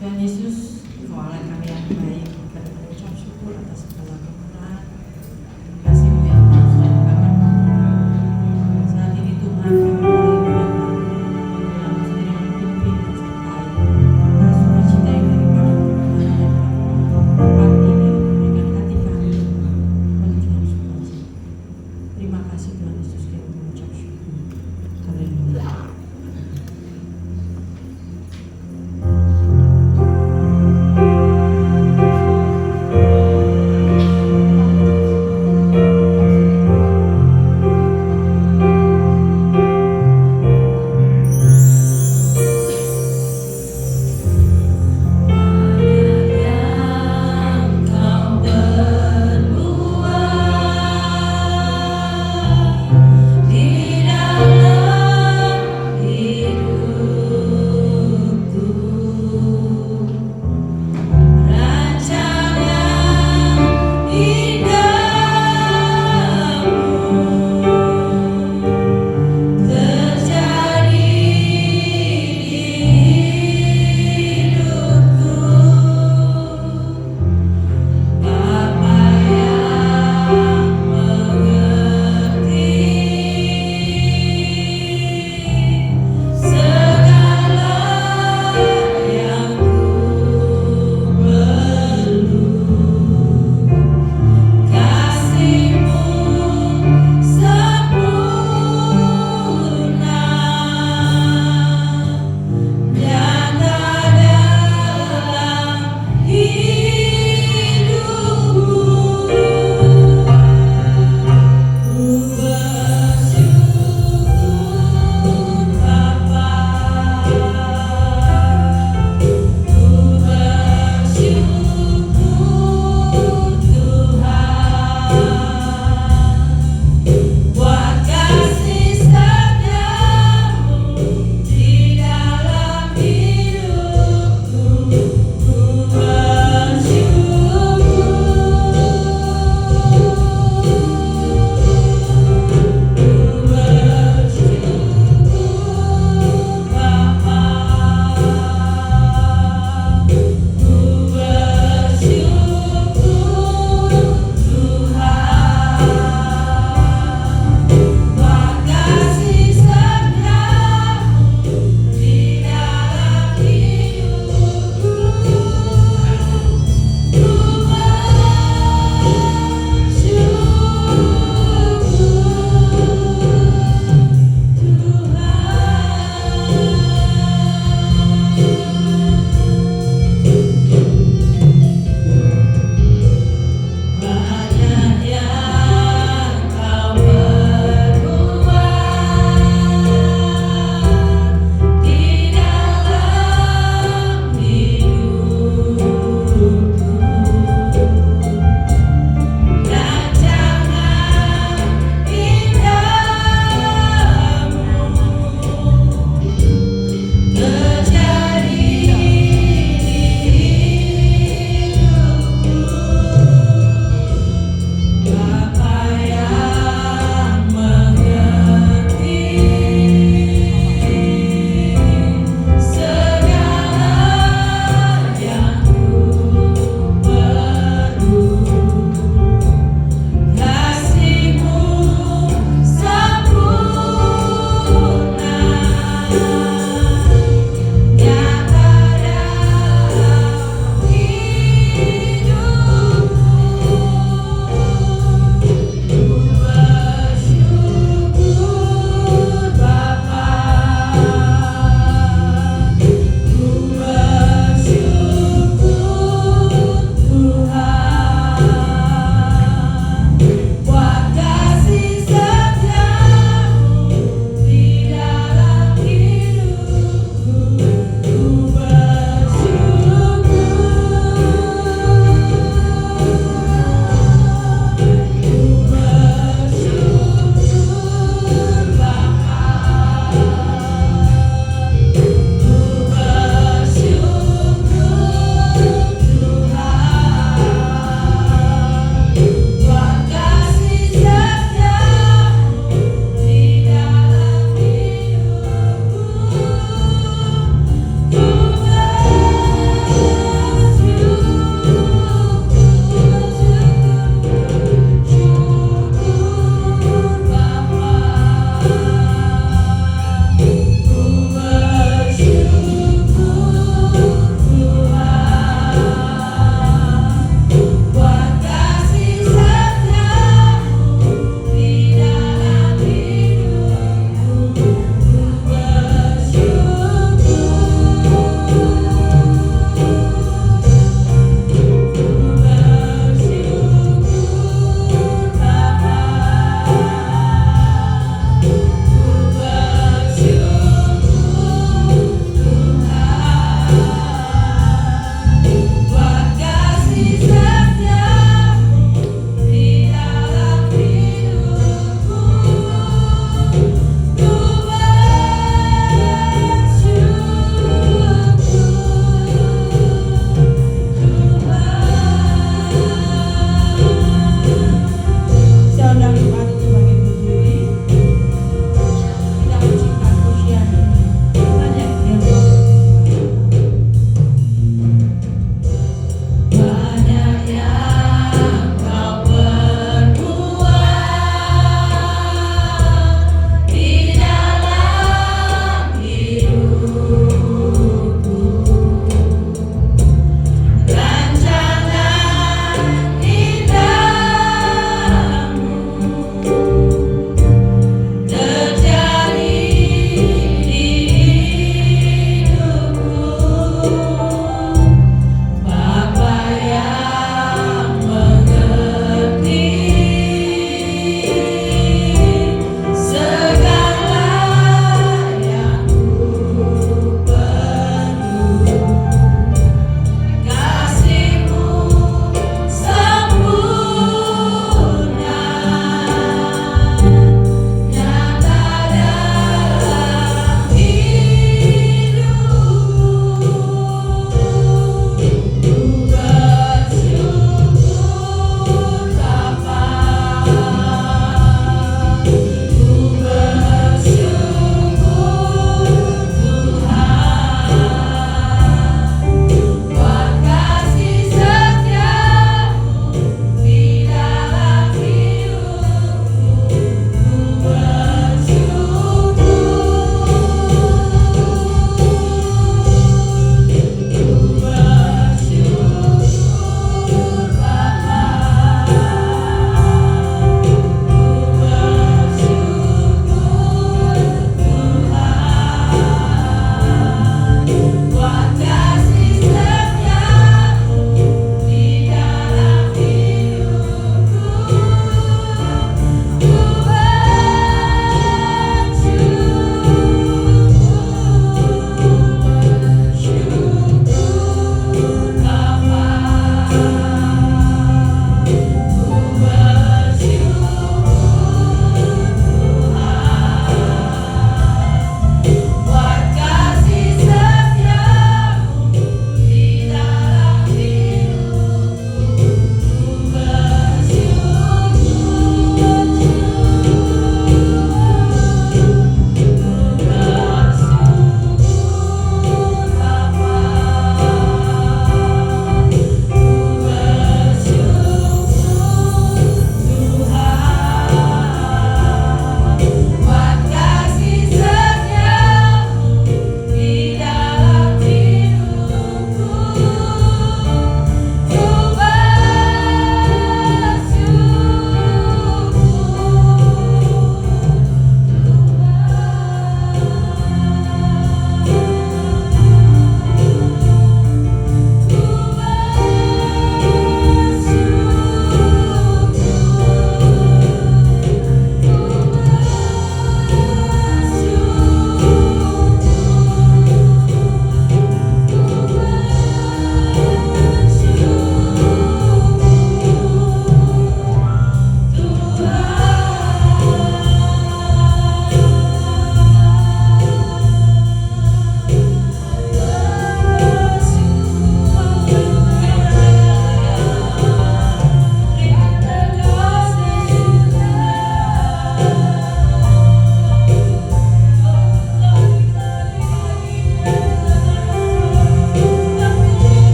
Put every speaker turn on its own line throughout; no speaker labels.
Tuhan Yesus, Engkau Allah kami yang baik, kami mengucap syukur atas segala kebenaran kasih-Mu yang terus dan bahkan saat ini Tuhan kami mulai dalam sendiri yang pimpin dan sertai sukacita yang daripada kebenaran yang tempat ini memberikan hati kami menuju dalam sukacita. Terima kasih Tuhan Yesus, kami mengucap syukur. Haleluya.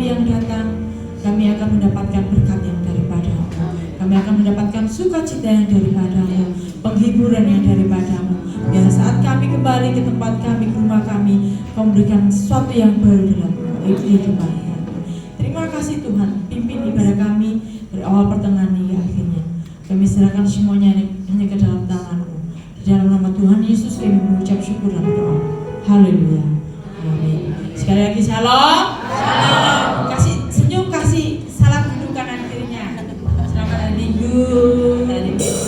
yang datang, kami akan mendapatkan berkat yang daripadamu. Kami akan mendapatkan sukacita yang daripadamu, penghiburan yang daripadamu. Biar saat kami kembali ke tempat kami, ke rumah kami, Kau memberikan sesuatu yang baru dalam kehidupan kami. Terima kasih Tuhan, pimpin ibadah kami dari awal pertengahan hingga akhirnya. Kami serahkan semuanya hanya ke dalam tangan-Mu. Di dalam nama Tuhan Yesus kami mengucap syukur dan berdoa. Haleluya. Amin. Sekali lagi shalom. Shalom. Kasih senyum, kasih salam duduk kanan kirinya. Selamat hari Minggu. Hari Minggu.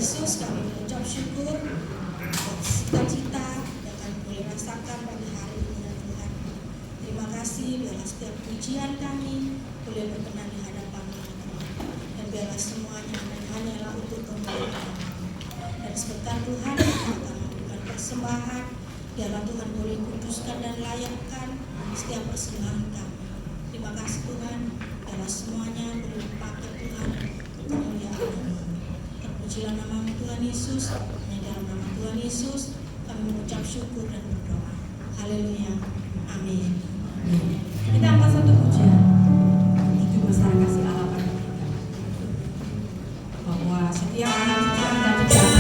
Yesus, kami mengucap syukur atas sukacita yang kami boleh rasakan pada hari ini ya Tuhan. Terima kasih biarlah setiap pujian kami boleh berkenan di hadapan-Mu ya Tuhan. Dan biarlah semuanya hanyalah untuk kemuliaan. Dan sebentar Tuhan kita akan memberikan persembahan. Biarlah Tuhan boleh kuduskan dan layakkan setiap persembahan kami. Terima kasih Tuhan. Biarlah semuanya boleh dipakai Tuhan untuk kemuliaan-Mu. Terpujilah nama Tuhan Yesus. Hanya dalam nama Tuhan Yesus kami mengucap syukur dan berdoa. Haleluya. Amin.
Kita angkat satu pujian. Itu besar kasih Allah pada kita. Bahwa setiap anak Tuhan dan jangan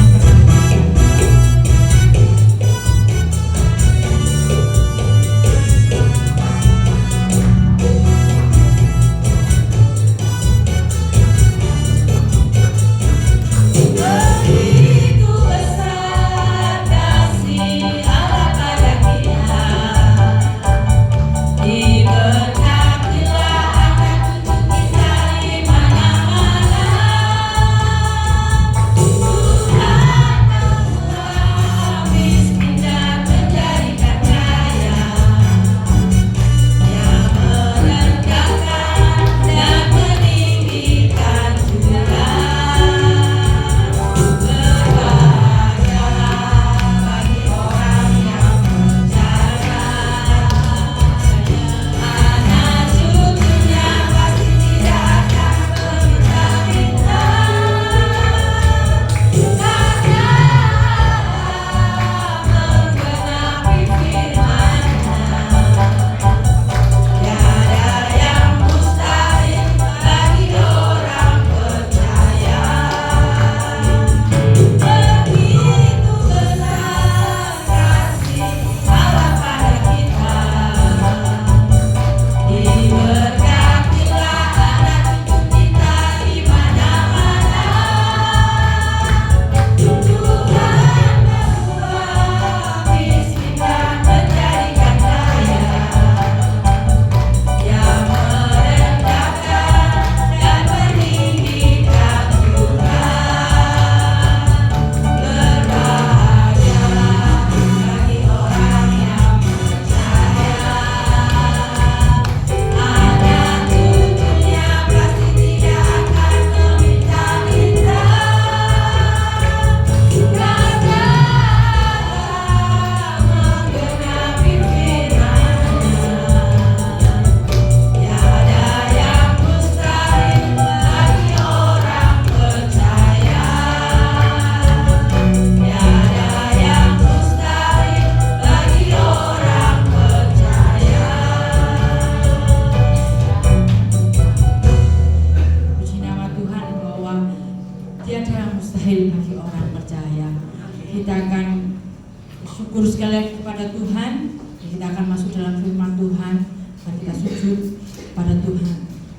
syukur sekali lagi kepada Tuhan. Kita akan masuk dalam firman Tuhan dan kita sujud pada Tuhan.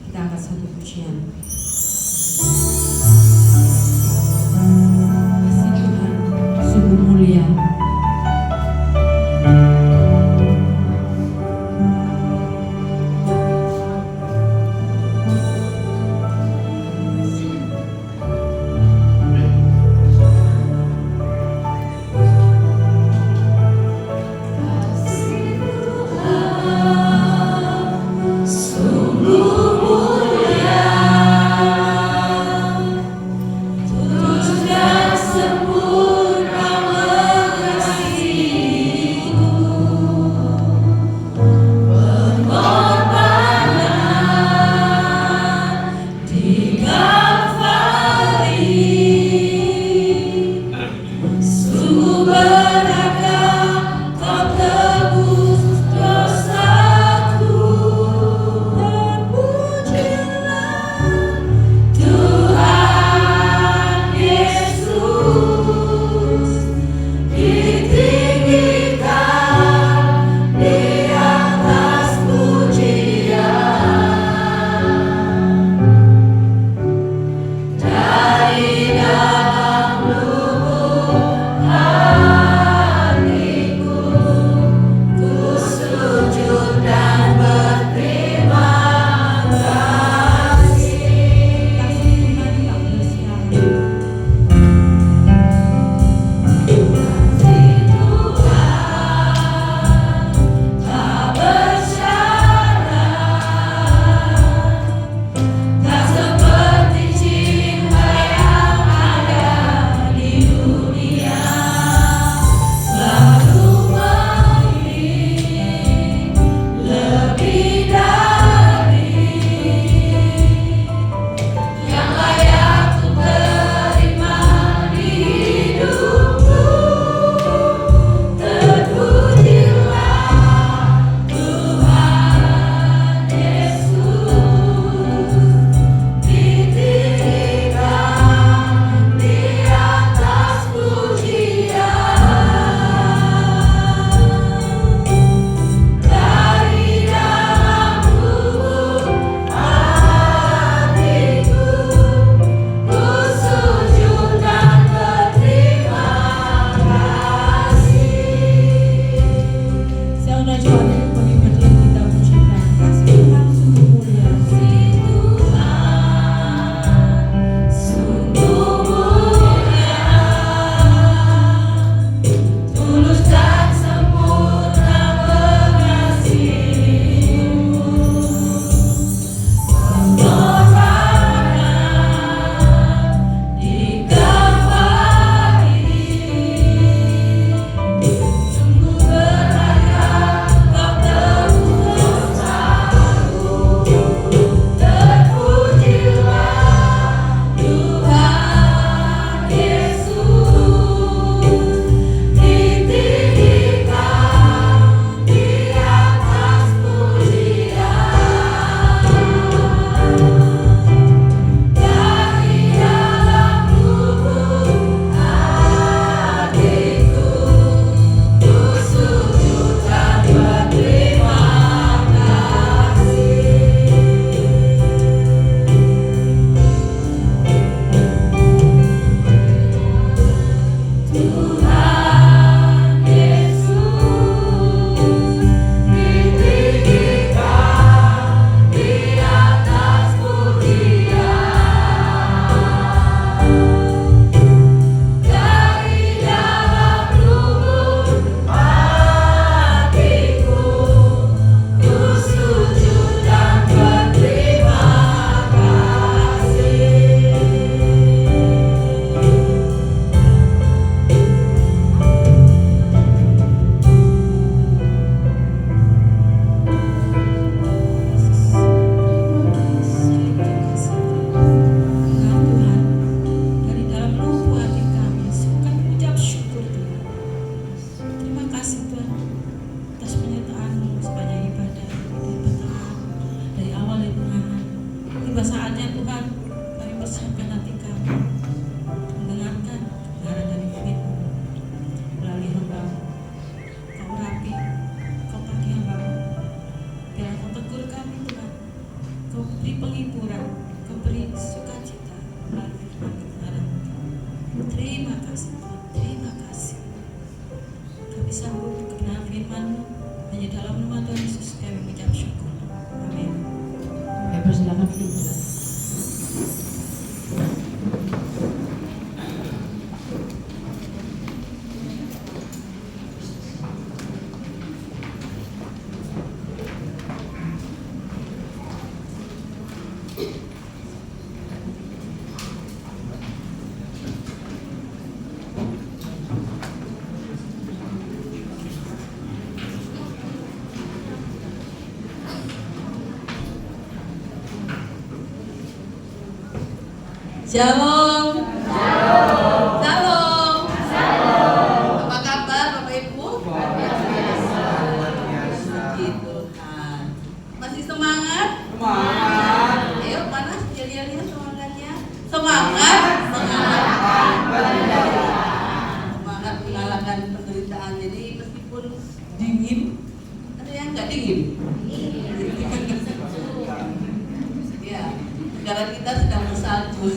Kita angkat satu pujian. Kasih Tuhan sungguh mulia.
Sungguh mulia.
Shalom. Shalom. Apa kabar Bapak Ibu? Puji Tuhan. Masih semangat?
Semangat.
Ayo panas jadinya semangatnya. Semangat. Semangat mengalahkan penderitaan. Jadi meskipun dingin, ada yang nggak dingin? Ya, negara kita sedang bersalju.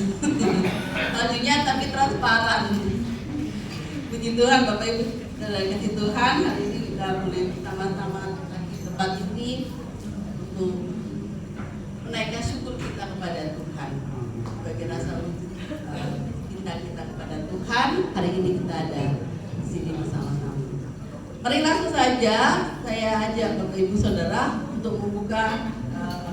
Saljunya tapi transparan. Puji Tuhan Bapak Ibu, dari kasih Tuhan hari ini kita boleh sama-sama lagi tempat ini untuk menaikkan syukur kita kepada Tuhan. Sebagai rasa wujud cinta kita kepada Tuhan, hari ini kita ada di sini bersama-sama. Mari langsung saja saya ajak Bapak Ibu Saudara untuk membuka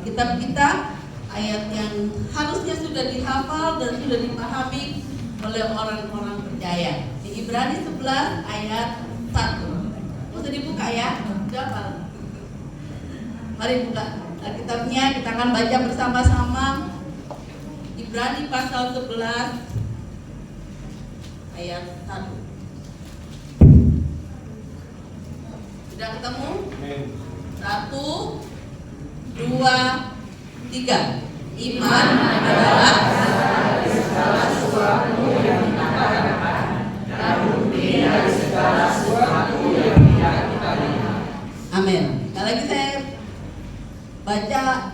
kitab kita, ayat yang harusnya sudah dihafal dan sudah dipahami oleh orang-orang percaya. Di Ibrani 11 ayat 1. Mau dibuka ya? Sudah. Mari buka kitabnya, kita akan baca bersama-sama. Ibrani pasal 11 ayat 1. Sudah ketemu? 1, 2, 3. Iman adalah segala sesuatu yang kita katakan dan bukti dari segala sesuatu yang tidak kita lihat. Amin. Sekali lagi saya baca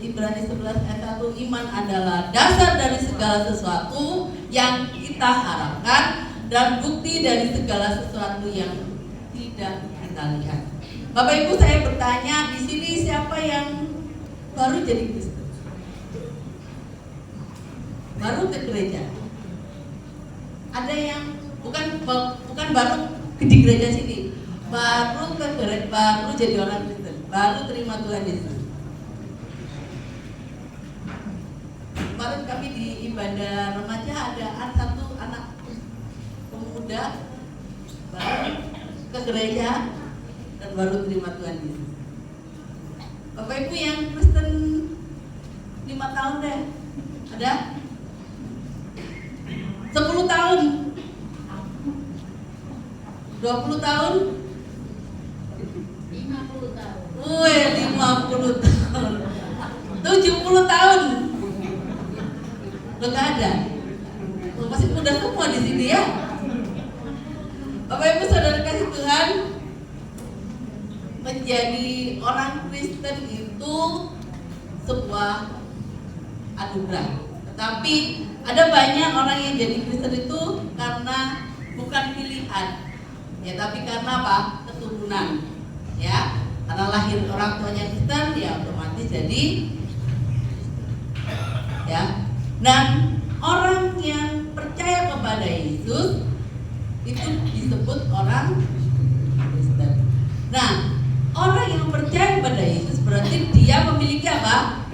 Ibrani 11 ayat 1. Iman adalah dasar dari segala sesuatu yang kita harapkan dan bukti dari segala sesuatu yang tidak kita lihat. Bapak Ibu, saya bertanya di sini, siapa yang baru jadi Kristen? Baru ke gereja. Ada yang bukan baru di gereja sini, baru ke gereja, baru jadi orang Kristen, baru terima Tuhan Yesus. Kemarin kami di ibadah remaja ada satu anak pemuda baru ke gereja dan baru terima Tuhan Yesus. Bapak Ibu yang Kristen 5 tahun deh, ada? 10 tahun, 20 tahun,
50 tahun.
50 tahun, 70 tahun. Udah gak ada. Masih muda semua di sini ya. Bapak Ibu Saudara kasih Tuhan, menjadi orang Kristen itu sebuah anugerah. Tetapi ada banyak orang yang jadi Kristen itu karena bukan pilihan, ya, tapi karena apa? Keturunan, ya. Karena lahir orang tuanya Kristen, ya otomatis jadi, ya. Dan orang yang percaya kepada Yesus itu disebut orang Kristen. Nah, orang yang percaya kepada Yesus berarti dia memiliki apa?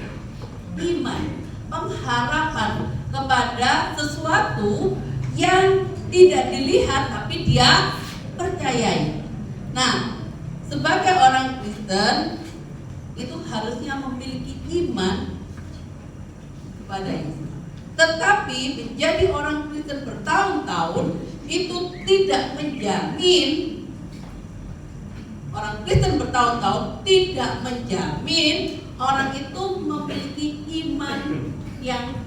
Iman, pengharapan kepada sesuatu yang tidak dilihat tapi dia percayai. Nah, sebagai orang Kristen itu harusnya memiliki iman kepada Yesus. Tetapi menjadi orang Kristen bertahun-tahun itu tidak menjamin, orang Kristen bertahun-tahun tidak menjamin orang itu memiliki iman yang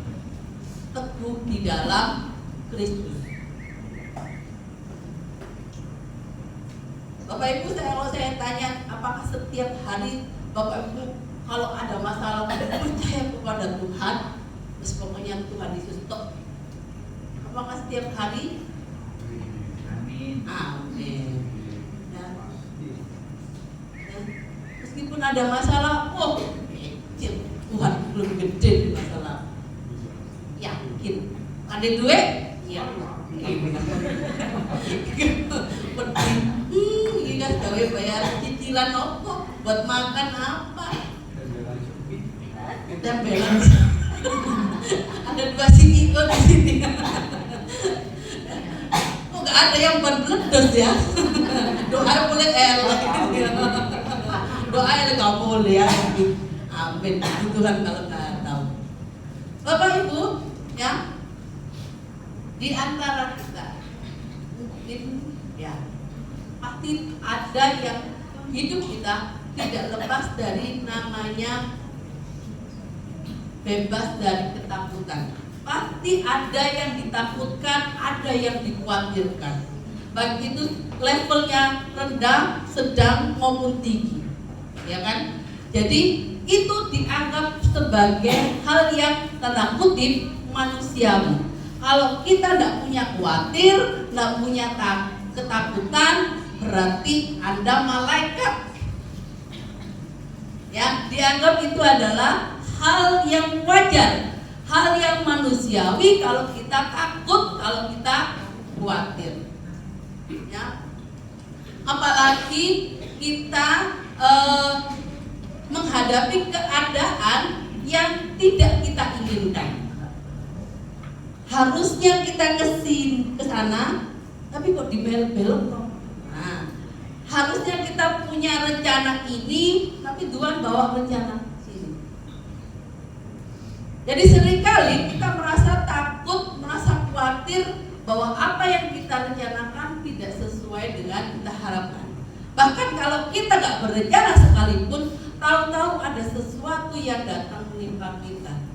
teguh di dalam Kristus. Bapak Ibu, kalau saya tanya, apakah setiap hari Bapak Ibu kalau ada masalah percaya kepada Tuhan, terus pokoknya Tuhan Yesus stop? Apakah setiap hari?
Amin.
Amin. Ya. Meskipun ada masalah, kecil, Tuhan belum gede di masalah. Yakin. Ada duit? Yakin. Ini kan gawe bayar cicilan apa? Buat makan apa? Tempelan. Ada 2 CEO di sini. Kok nggak ada yang buat meledos ya? Doa boleh doa nggak boleh ya. Amin. Tuhan kalau nggak tahu. Bapak Ibu, ya,
di antara kita mungkin ya pasti ada yang hidup kita tidak lepas dari namanya bebas dari ketakutan. Pasti ada yang ditakutkan, ada yang dikhawatirkan. Baik itu levelnya rendah, sedang maupun tinggi, ya kan? Jadi itu dianggap sebagai hal yang tanda kutip manusiawi. Kalau kita tidak punya khawatir, tidak punya ketakutan, berarti Anda malaikat. Ya, dianggap itu adalah hal yang wajar, hal yang manusiawi kalau kita takut, kalau kita khawatir. Ya. Apalagi kita menghadapi keadaan yang tidak kita inginkan. Harusnya kita ke sana, tapi kok dibelok-belok kok. Nah, harusnya kita punya rencana ini, tapi Tuhan bawa rencana sini. Jadi seringkali kita merasa takut, merasa khawatir bahwa apa yang kita rencanakan tidak sesuai dengan kita harapkan. Bahkan kalau kita gak berencana sekalipun, tahu-tahu ada sesuatu yang datang menimpa kita.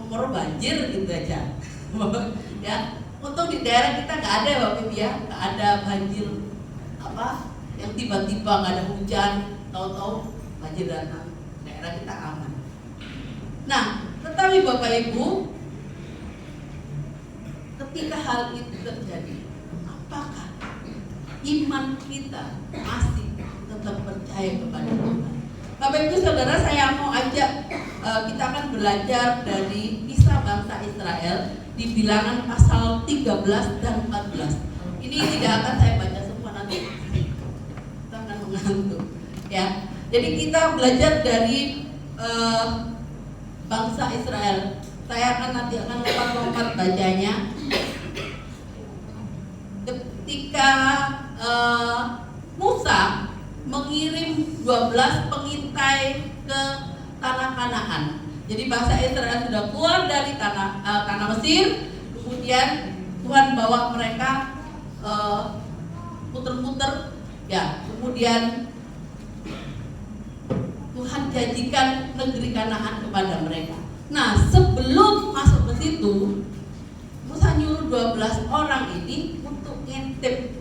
Umur banjir gitu aja. Ya, untung di daerah kita gak ada ya Bapak Ibu ya, gak ada banjir yang tiba-tiba gak ada hujan, tahu-tahu banjir datang. Daerah kita aman. Nah, tetapi Bapak Ibu, ketika hal itu terjadi, apakah iman kita masih tetap percaya kepada Tuhan? Bapak Ibu Saudara, saya mau ajak kita akan belajar dari kisah bangsa Israel di Bilangan pasal 13 dan 14. Ini tidak akan saya baca semua, nanti kita akan mengantuk. Ya, jadi kita belajar dari bangsa Israel. Saya nanti akan lompat-lompat bacanya. Ketika Musa mengirim 12 pengintai ke tanah Kanaan. Jadi bangsa Israel sudah keluar dari tanah Mesir, kemudian Tuhan bawa mereka muter-muter, ya. Kemudian Tuhan janjikan negeri Kanaan kepada mereka. Nah, sebelum masuk ke situ, Musa nyuruh 12 orang ini untuk ngintip,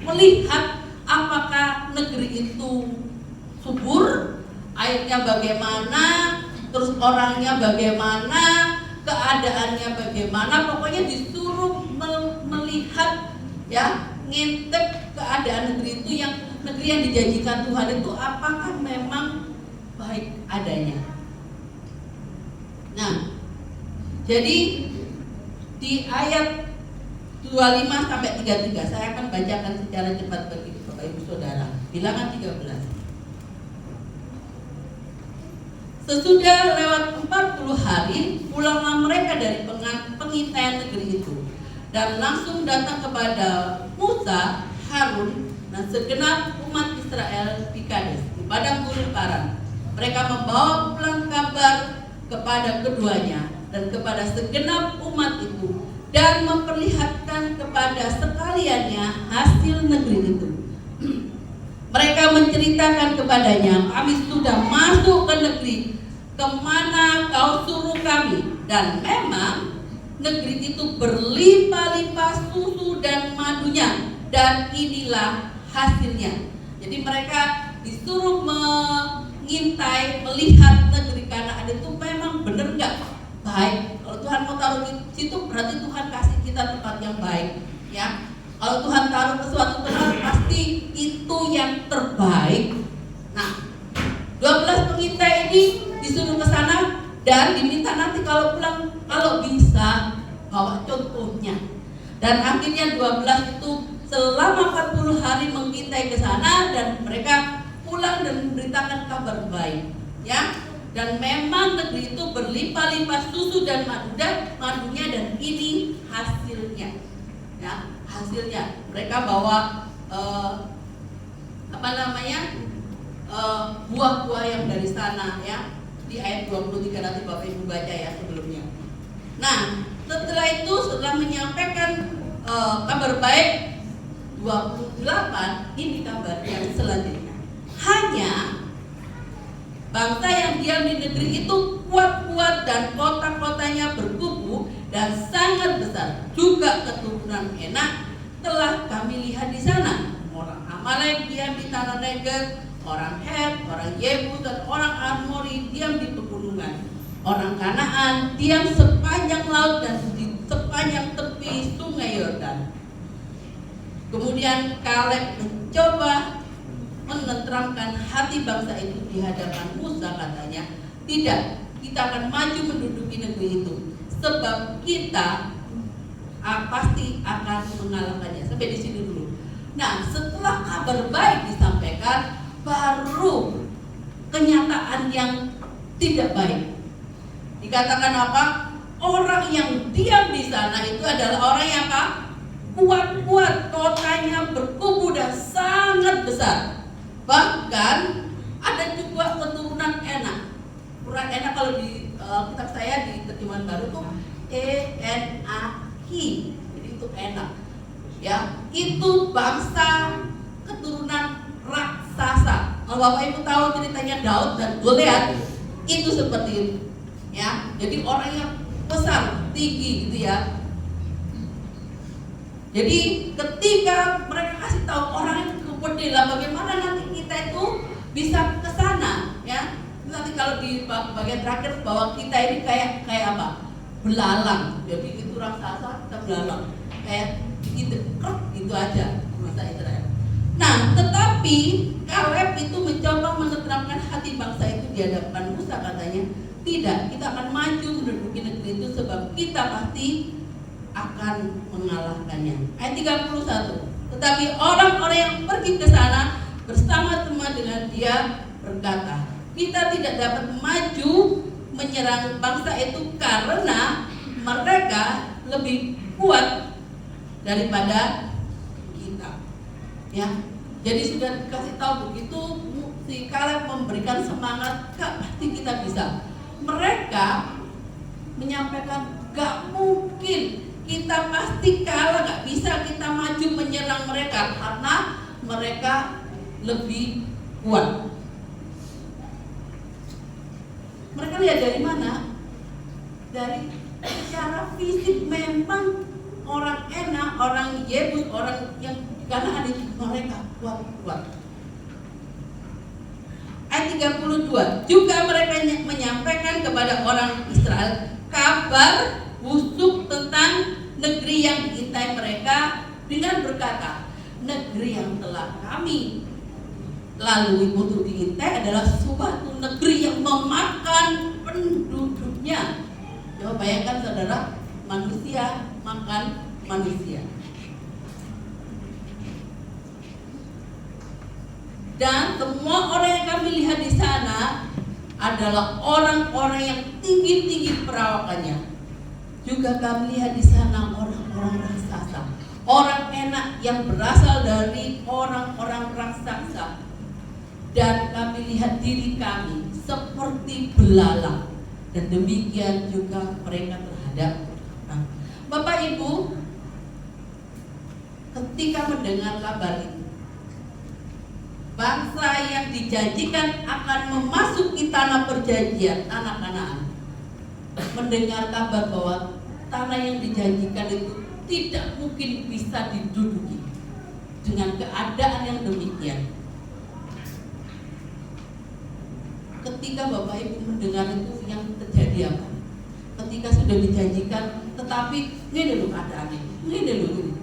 melihat apakah negeri itu subur, airnya bagaimana, terus orangnya bagaimana, keadaannya bagaimana. Pokoknya disuruh melihat, ya, ngintip keadaan negeri itu, negeri yang dijanjikan Tuhan itu apakah memang baik adanya. Nah, jadi di ayat 25 sampai 33 saya akan bacakan secara cepat bagi Bapak Ibu Saudara. Bilangan 13. Sesudah lewat 40 hari, pulanglah mereka dari pengintaian negeri itu dan langsung datang kepada Musa, Harun, dan segenap umat Israel di Kades, di padang gurun Paran. Mereka membawa pulang kabar kepada keduanya dan kepada segenap umat itu, dan memperlihatkan kepada sekaliannya hasil negeri itu. Mereka menceritakan kepadanya, kami sudah masuk ke negeri kemana kau suruh kami, dan memang negeri itu berlimpah-limpah susu dan madunya, dan inilah hasilnya. Jadi mereka disuruh mengintai, melihat negeri Kanaan itu memang benar nggak baik. Kalau Tuhan mau taruh di situ, berarti Tuhan kasih kita tempat yang baik, ya. Kalau Tuhan taruh ke suatu tempat, pasti itu yang terbaik. Nah, 12 pengintai ini disuruh ke sana dan diminta nanti kalau pulang, kalau bisa bawa contohnya. Dan akhirnya 12 itu selama 40 hari mengintai ke sana, dan mereka pulang dan memberitakan kabar baik, ya. Dan memang negeri itu berlimpah-limpah susu dan madunya, dan ini hasilnya, ya. Hasilnya mereka bawa buah-buah yang dari sana, ya. Di ayat 23 nanti Bapak Ibu baca ya sebelumnya. Nah, setelah itu setelah menyampaikan kabar baik 28, ini kabar yang selanjutnya. Hanya bangsa yang diam di negeri itu kuat-kuat dan kota-kotanya berkubu dan sangat besar. Juga keturunan Enak telah kami lihat di sana. Orang Amalek diam di tanah Negev, orang Het, orang Yebus dan orang Amori diam di pegunungan. Orang Kanaan diam sepanjang laut dan di sepanjang tepi sungai Yordan. Kemudian Kaleb mencoba menenteramkan hati bangsa itu di hadapan Musa, katanya, tidak, kita akan maju menduduki negeri itu, sebab kita pasti akan mengalahkannya. Sampai di sini dulu. Nah, setelah kabar baik disampaikan, baru kenyataan yang tidak baik. Dikatakan apa? Orang yang diam di sana itu adalah orang yang apa? Kuat-kuat, kotanya berkubu dan sangat besar. Bahkan ada juga keturunan Enak. Keturunan Enak kalau di kitab saya di terjemahan baru itu E-N-A-K. Jadi itu Enak. Ya, itu bangsa keturunan raksasa. Kalau Bapak Ibu tahu ceritanya Daud dan Goliat, itu seperti itu. Ya, jadi orang yang besar, tinggi gitu ya. Jadi ketika mereka kasih tahu orang yang gede lah, bagaimana nanti kita itu bisa ke sana, ya. Nanti kalau di bagian terakhir bahwa kita ini kayak apa? Belalang. Jadi itu raksasa, kita belalang. Kayak gitu, itu aja masa Israel. Nah, tetapi Kaleb itu mencoba menenteramkan hati bangsa itu di hadapan Musa, katanya, tidak, kita akan maju menduduki negeri itu sebab kita pasti akan mengalahkannya. Ayat 31. Tetapi orang-orang yang pergi ke sana bersama-sama dengan dia berkata, kita tidak dapat maju menyerang bangsa itu karena mereka lebih kuat daripada kita. Ya, jadi sudah dikasih tahu begitu, si Kaleb memberikan semangat, gak pasti kita bisa. Mereka menyampaikan gak mungkin, kita pasti kalah, gak bisa kita maju menyerang mereka karena mereka lebih kuat. Mereka lihat dari mana? Dari secara fisik memang orang Enak, orang Yebus, orang yang karena ada mereka kuat-kuat. Ayat 32, juga mereka menyampaikan kepada orang Israel kabar busuk tentang negeri yang diintai mereka dengan berkata, negeri yang telah kami lalui untuk diintai adalah suatu negeri yang memakan penduduknya. Coba bayangkan saudara, manusia makan manusia. Dan semua orang yang kami lihat di sana adalah orang-orang yang tinggi-tinggi perawakannya. Juga kami lihat di sana orang-orang raksasa, orang Enak yang berasal dari orang-orang raksasa. Dan kami lihat diri kami seperti belalang. Dan demikian juga mereka terhadap. Nah, Bapak Ibu, ketika mendengar kabar itu, bangsa yang dijanjikan akan memasuki tanah perjanjian, tanah Kanaan, mendengar kabar bahwa tanah yang dijanjikan itu tidak mungkin bisa diduduki dengan keadaan yang demikian. Ketika Bapak Ibu mendengar itu, yang terjadi apa? Ketika sudah dijanjikan, tetapi ini dulu keadaannya, ini dulu.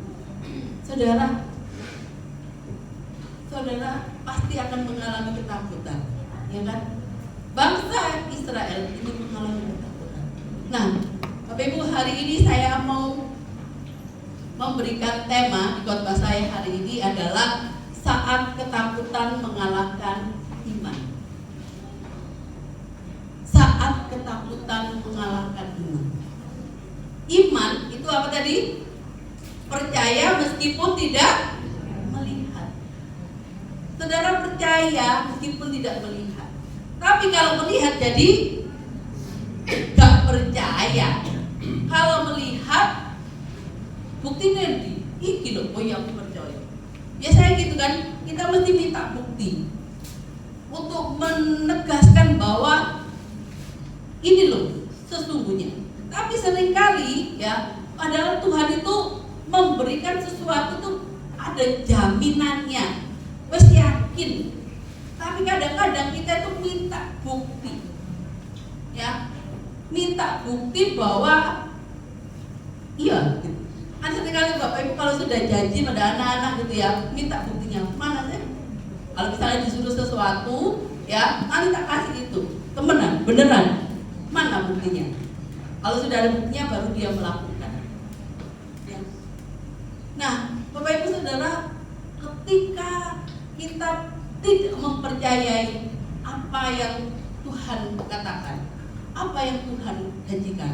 Saudara pasti akan mengalami ketakutan, ya kan? Bangsa Israel ini mengalami ketakutan. Nah, Bapak Ibu, hari ini saya mau memberikan tema di khotbah saya hari ini adalah saat ketakutan mengalahkan iman. Saat ketakutan mengalahkan iman. Iman itu apa tadi? Percaya meskipun tidak melihat. Saudara percaya meskipun tidak melihat. Tapi kalau melihat jadi gak percaya. Kalau melihat buktinya di iki loh, oh iya aku percaya. Biasanya gitu kan, kita mesti minta bukti untuk menegaskan bahwa ini loh sesungguhnya. Tapi seringkali ya, padahal Tuhan itu memberikan sesuatu tuh ada jaminannya, wes yakin. Tapi kadang-kadang kita itu minta bukti, ya, minta bukti bahwa iya. Gitu. Kan seringkali Bapak Ibu kalau sudah janji pada anak-anak gitu ya, minta buktinya mana sih? Kalau misalnya disuruh sesuatu, ya, nanti tak kasih itu, temenan, beneran, mana buktinya? Kalau sudah ada buktinya baru dia melakukan. Ya. Nah, Bapak Ibu Saudara, ketika kita tidak mempercayai apa yang Tuhan katakan, apa yang Tuhan janjikan,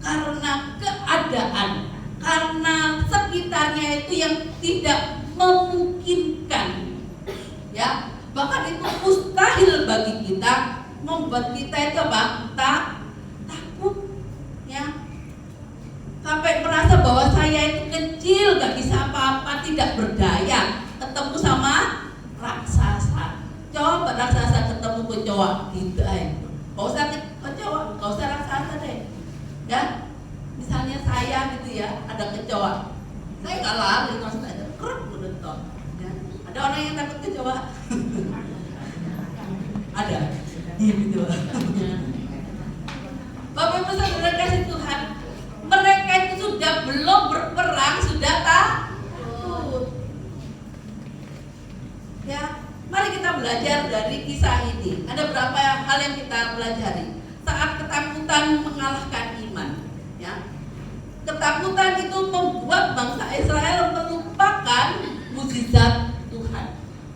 karena keadaan, karena sekitarnya itu yang tidak memungkinkan, ya, bahkan itu mustahil bagi kita, membuat kita itu apa? Takut, ya, sampai merasa bahwa saya itu kecil, gak bisa apa-apa, tidak berdaya, ketemu sama raksasa. Coba raksasa ketemu kecoa, gitu aja. Gak usah kecoa, gak usah raksasa deh, ya. Misalnya saya gitu ya, ada kecoa, saya gak lari, langsung aja kruk mendetok. Ya. Ada orang yang takut kecoa? Ada, gitu. Bapak Ibu Saudara kasih Tuhan, mereka itu sudah belum berperang sudah takut. Ya, mari kita belajar dari kisah ini. Ada berapa hal yang kita pelajari saat ketakutan mengalahkan iman. Ya, ketakutan itu membuat bangsa Israel melupakan mukjizat Tuhan.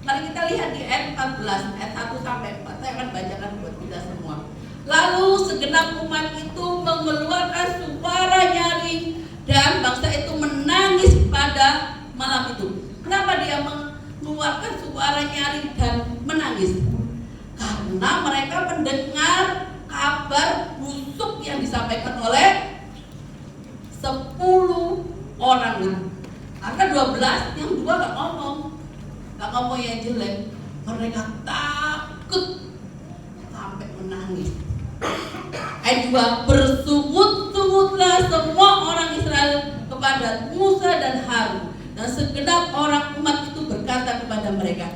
Mari kita lihat di ayat 14, ayat 1 sampai 4. Saya akan bacakan buat kita semua. Lalu segenap umat itu mengeluarkan suara nyaring dan bangsa itu menangis pada malam itu. Kenapa dia mengeluarkan suara nyaring dan menangis? Karena mereka mendengar kabar busuk yang disampaikan oleh 10 orang itu. Karena 12, yang 2 gak ngomong yang jelek. Mereka takut sampai menangis. Ayat 2, bersungut-sungutlah semua orang Israel kepada Musa dan Harun, dan segenap orang umat itu berkata kepada mereka,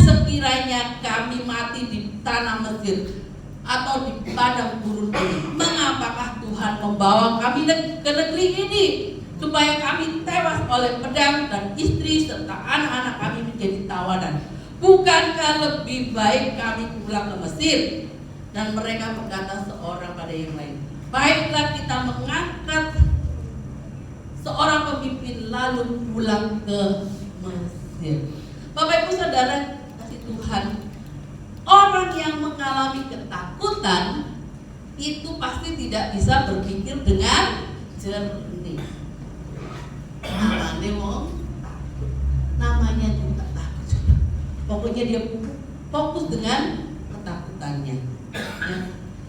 sekiranya kami mati di tanah Mesir atau di padang gurun ini, mengapakah Tuhan membawa kami ke negeri ini supaya kami tewas oleh pedang dan istri serta anak-anak kami menjadi tawanan? Bukankah lebih baik kami pulang ke Mesir? Dan mereka berkata seorang pada yang lain, baiklah kita mengangkat seorang pemimpin lalu pulang ke Mesir. Bapak Ibu Saudara kasih Tuhan, orang yang mengalami ketakutan itu pasti tidak bisa berpikir dengan jernih. Namanya juga takut. Pokoknya dia fokus dengan ketakutannya. Ya.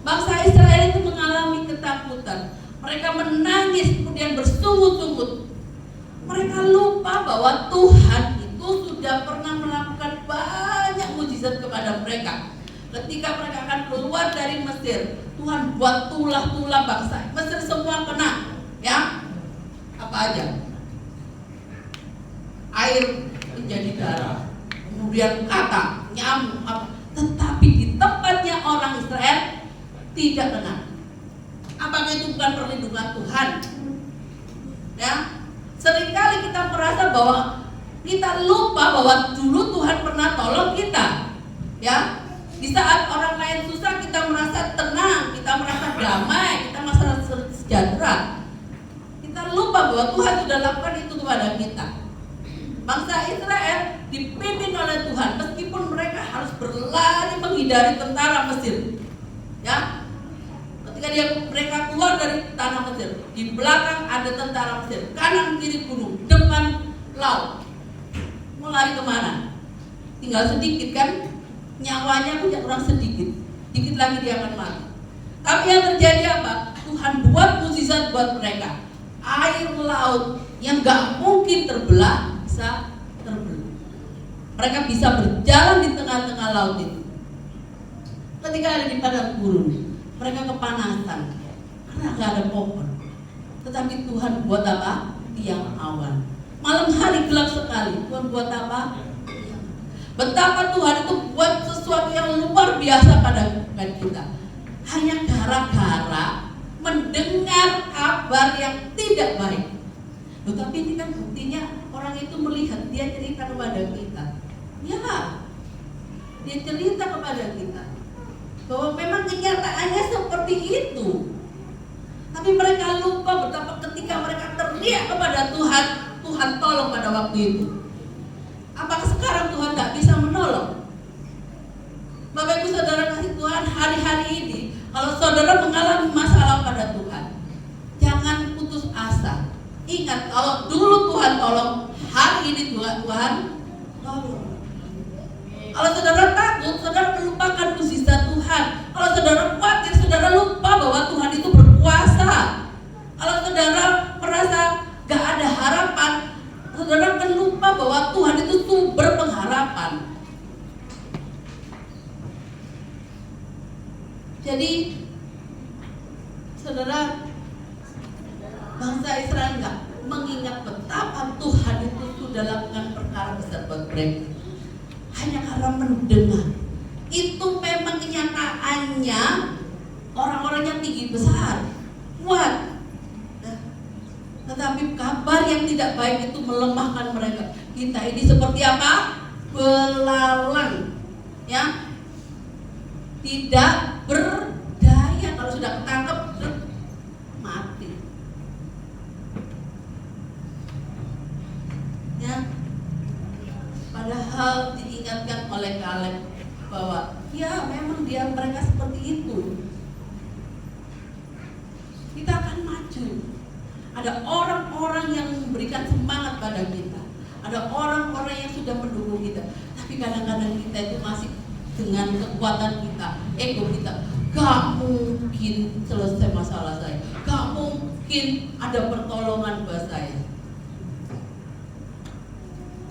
Bangsa Israel itu mengalami ketakutan. Mereka menangis kemudian bersungut-sungut. Mereka lupa bahwa Tuhan itu sudah pernah melakukan banyak mukjizat kepada mereka. Ketika mereka akan keluar dari Mesir, Tuhan buat tulah-tulah bangsa Mesir semua kena, ya. Apa aja? Air menjadi darah, kemudian kata, nyamuk, tetapi di tempatnya orang Israel tidak kena. Apakah itu bukan perlindungan Tuhan? Ya, seringkali kita merasa bahwa kita lupa bahwa dulu Tuhan pernah tolong kita. Ya, di saat orang lain susah kita merasa tenang, kita merasa damai, kita merasa sejahtera. Kita lupa bahwa Tuhan sudah lakukan itu kepada kita. Bangsa Israel dipimpin oleh Tuhan meskipun mereka harus berlari menghindari tentara Mesir. Ya, ketika mereka keluar dari tanah Mesir, di belakang ada tentara Mesir, kanan kiri gunung, depan laut. Mau lari kemana? Tinggal sedikit kan? Nyawanya punya orang sedikit, dikit lagi dia akan mati. Tapi yang terjadi apa? Tuhan buat mukjizat buat mereka. Air air laut yang gak mungkin terbelah bisa terbelah. Mereka bisa berjalan di tengah-tengah laut itu. Ketika ada di padang gurun, mereka kepanasan karena gak ada pohon. Tetapi Tuhan buat apa? Tiang awan. Malam hari gelap sekali, Tuhan buat apa? Betapa Tuhan itu buat sesuatu yang luar biasa pada kita. Hanya gara-gara mendengar kabar yang tidak baik. Tapi ini kan buktinya orang itu melihat, dia cerita kepada kita. Ya, dia cerita kepada kita bahwa memang kenyataannya seperti itu. Tapi mereka lupa betapa ketika mereka teriak kepada Tuhan, Tuhan tolong pada waktu itu. Apakah sekarang Tuhan tak bisa menolong? Bapak Ibu Saudara kasih Tuhan, hari-hari ini kalau saudara mengalami masalah pada Tuhan, jangan putus asa. Ingat, kalau dulu Tuhan tolong, hari ini Tuhan tolong. Kalau saudara takut, saudara melupakan mukjizat Tuhan. Kalau saudara khawatir, saudara lupa bahwa Tuhan itu berkuasa. Kalau saudara merasa gak ada harapan, saudara akan lupa bahwa Tuhan itu sumber pengharapan. Jadi, saudara, bangsa Israel nggak mengingat betapa Tuhan itu sudah lakukan perkara besar buat mereka. Hanya karena mendengar. Itu memang kenyataannya orang-orangnya tinggi besar, kuat. Tetapi kabar yang tidak baik itu melemahkan mereka. Kita ini seperti apa? Belalang, ya, tidak berdaya. Kalau sudah ketangkep, mati. Ya, padahal diingatkan oleh Kaleb bahwa ya memang mereka seperti itu. Kita akan maju. Ada orang-orang yang memberikan semangat pada kita. Ada orang-orang yang sudah mendukung kita. Tapi kadang-kadang kita itu masih dengan kekuatan kita, ego kita. Gak mungkin selesai masalah saya. Gak mungkin ada pertolongan buat saya.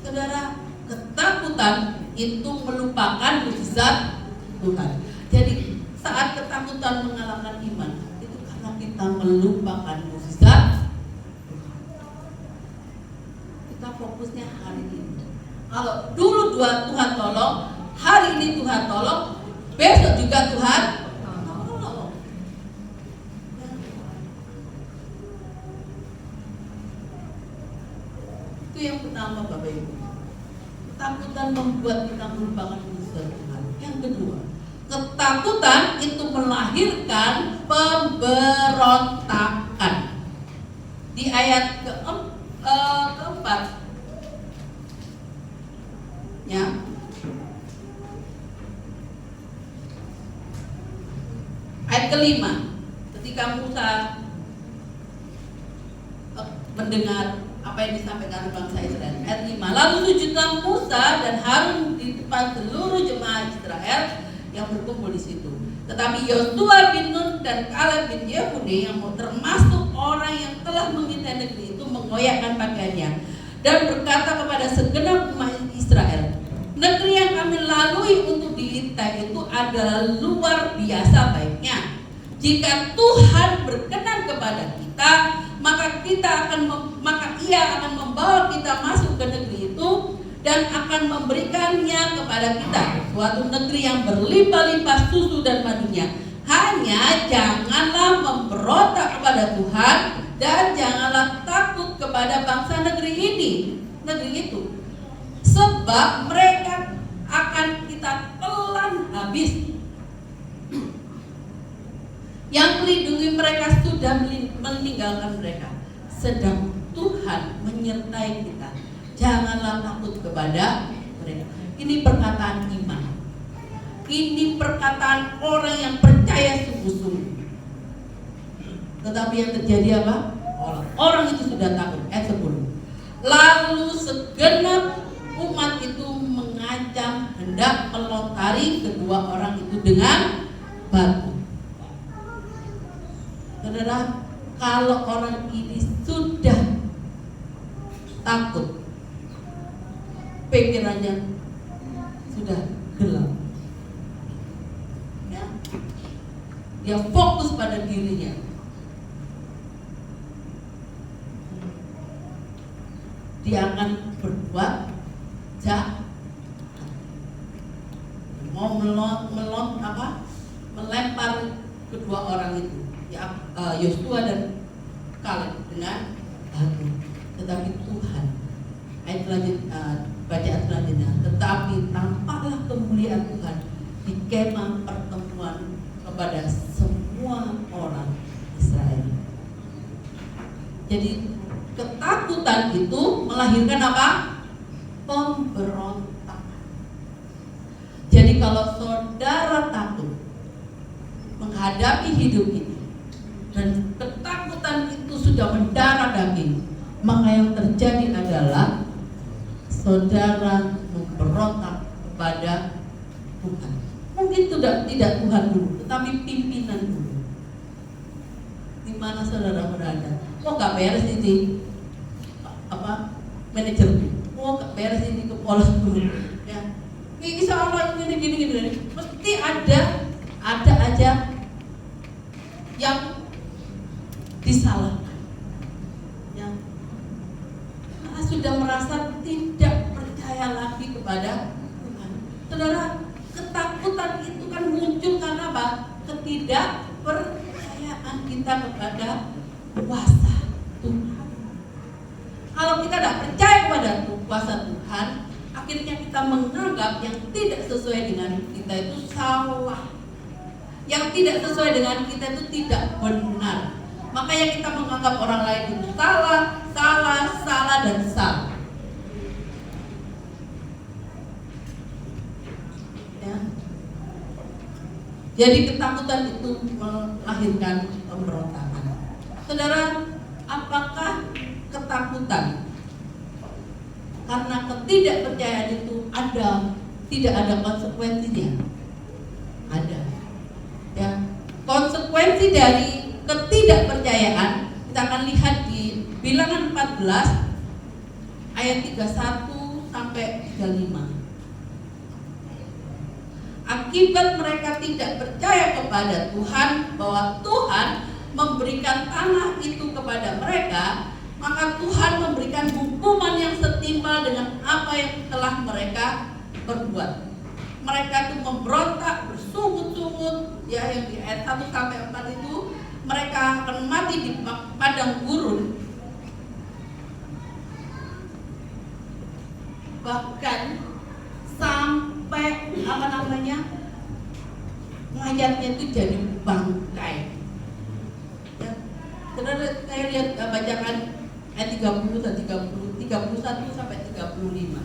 Saudara, ketakutan itu melupakan mukjizat Tuhan. Jadi saat ketakutan mengalahkan iman, itu karena kita melupakan mukjizat. Kita fokusnya hari ini. Kalau dulu Tuhan tolong, hari ini Tuhan tolong, besok juga Tuhan tolong. Itu yang pertama, Bapak Ibu. Ketakutan membuat kita melupakan mukjizat Tuhan. Yang kedua, ketakutan itu melahirkan pemberontakan. Di ayat keempat, ya, ayat kelima, ketika Musa mendengar apa yang disampaikan bangsa Israel. Ayat 5, lalu sujudlah Musa dan Harun di depan seluruh jemaah Israel yang berkumpul di situ. Tetapi Yosua bin Nun dan Kaleb bin Yefune yang termasuk orang yang telah mengintai negeri itu mengoyakkan pakaiannya dan berkata kepada segenap umat Israel, negeri yang kami lalui untuk diintai itu adalah luar biasa baiknya. Jika Tuhan berkenan kepada kita, maka Ia akan membawa kita masuk ke negeri itu dan akan memberikannya kepada kita, suatu negeri yang berlimpah-limpah susu dan madunya. Hanya janganlah memberontak kepada Tuhan dan janganlah takut kepada bangsa negeri itu, sebab mereka akan kita telan habis. Yang melindungi mereka sudah meninggalkan mereka, sedang Tuhan menyertai kita. Janganlah takut kepada mereka. Ini perkataan iman. Ini perkataan orang yang percaya sungguh-sungguh. Tetapi yang terjadi apa? Orang itu sudah takut. Ayat 10. Lalu segenap umat itu mengancam hendak melontari kedua orang itu dengan batu. Saudara, kalau orang ini sudah takut, pikirannya sudah gelap. Ya. Dia fokus pada dirinya. Dia akan berbuat jahat. Mau melempar kedua orang itu, Yosua dan Kaleb dengan batu. Tetapi Tuhan, ayat bacaan selanjutnya, tetapi tampaklah kemuliaan Tuhan di kemah pertemuan kepada semua orang Israel. Jadi ketakutan itu melahirkan apa? Pemberontakan. Jadi kalau saudara takut menghadapi hidup ini dan ketakutan itu sudah mendarah daging, maka yang terjadi adalah saudara memberontak kepada Tuhan. Mungkin tidak Tuhan dulu, tetapi pimpinan dulu. Di mana saudara berada? Kok gak beres ini? Manajer? Kok gak beres ini kepala dulu? Ya, ini seolah gini. Mesti ada aja yang disalahkan. Ya, karena sudah merasa tidak percaya lagi kepada Tuhan. Saudara, ketakutan itu kan muncul karena apa? Ketidakpercayaan kita kepada kuasa Tuhan. Kalau kita tidak percaya kepada kuasa Tuhan, akhirnya kita menganggap yang tidak sesuai dengan kita itu salah. Yang tidak sesuai dengan kita itu tidak benar. Makanya kita menganggap orang lain itu salah, dan salah. Ya. Jadi ketakutan itu melahirkan pemberontakan. Saudara, apakah ketakutan karena ketidakpercayaan itu tidak ada konsekuensinya? Ada. Ya. Konsekuensi dari ketidakpercayaan kita akan lihat di Bilangan 14 ayat 31 sampai 35. Akibat mereka tidak percaya kepada Tuhan, bahwa Tuhan memberikan tanah itu kepada mereka, maka Tuhan memberikan hukuman yang setimpal dengan apa yang telah mereka perbuat. Mereka itu memberontak, bersungut-sungut, ya, yang di ayat 1 sampai 4 itu, mereka akan mati di padang gurun. Bahkan sampai mayatnya itu jadi bangkai. Ya, saudara, saya lihat bacaan ayat 30 dan 31 sampai 35.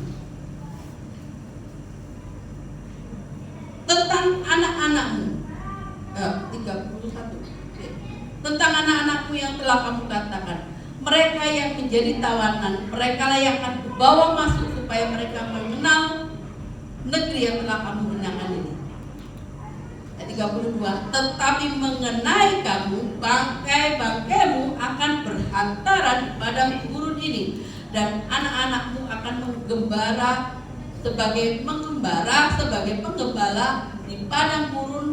Tentang anak-anakmu, 31. Tentang anak-anakmu yang telah kamu katakan, mereka yang menjadi tawanan, mereka lah yang akan kubawa masuk supaya mereka mengenal negeri yang telah kamu menangkan ini. Ayat 32. Tetapi mengenai kamu, bangkai-bangkaimu akan berhantaran di padang gurun ini, dan anak-anakmu akan mengembara sebagai penggembala di padang gurun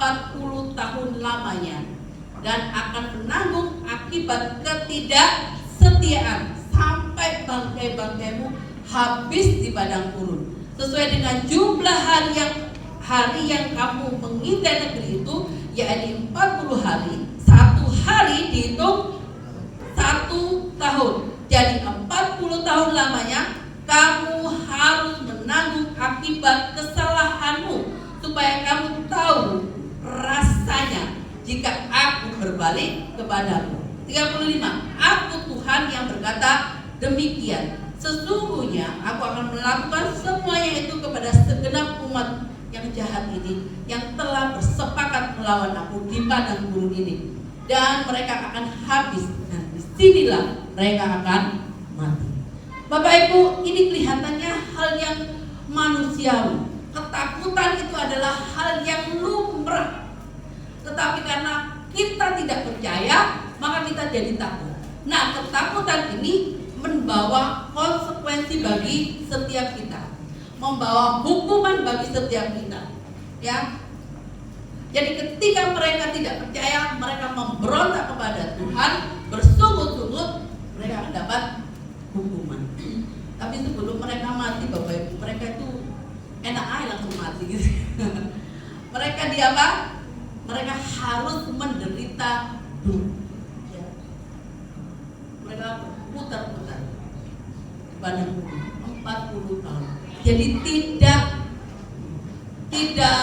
40 tahun lamanya, dan akan menanggung akibat ketidaksetiaan sampai bangkai-bangkaimu habis di padang gurun, sesuai dengan jumlah hari yang kamu mengintai negeri itu, yakni 40 hari. 1 hari dihitung 1 tahun. Jadi 40 tahun lamanya kamu harus menanggung akibat kesalahanmu, supaya kamu tahu rasanya jika aku berbalik kepadamu. 35. Aku Tuhan yang berkata demikian. Sesungguhnya aku akan melakukan semuanya itu kepada segenap umat yang jahat ini, yang telah bersepakat melawan aku di padang gurun ini, dan mereka akan habis, dan disinilah mereka akan mati. Bapak Ibu, ini kelihatannya hal yang manusiawi. Ketakutan itu adalah hal yang lumrah. Tetapi karena kita tidak percaya, maka kita jadi takut. Nah, ketakutan ini membawa konsekuensi bagi setiap kita, membawa hukuman bagi setiap kita, ya. Jadi ketika mereka tidak percaya, mereka memberontak kepada Tuhan, bersungut-sungut, mereka akan dapat hukuman. Tapi sebelum mereka mati, Bapak Ibu, mereka itu enak aja langsung mati gitu. Mereka di apa? Mereka harus menderita dulu. Ya. Mereka putar-putar di padang bumi 40 tahun. Jadi tidak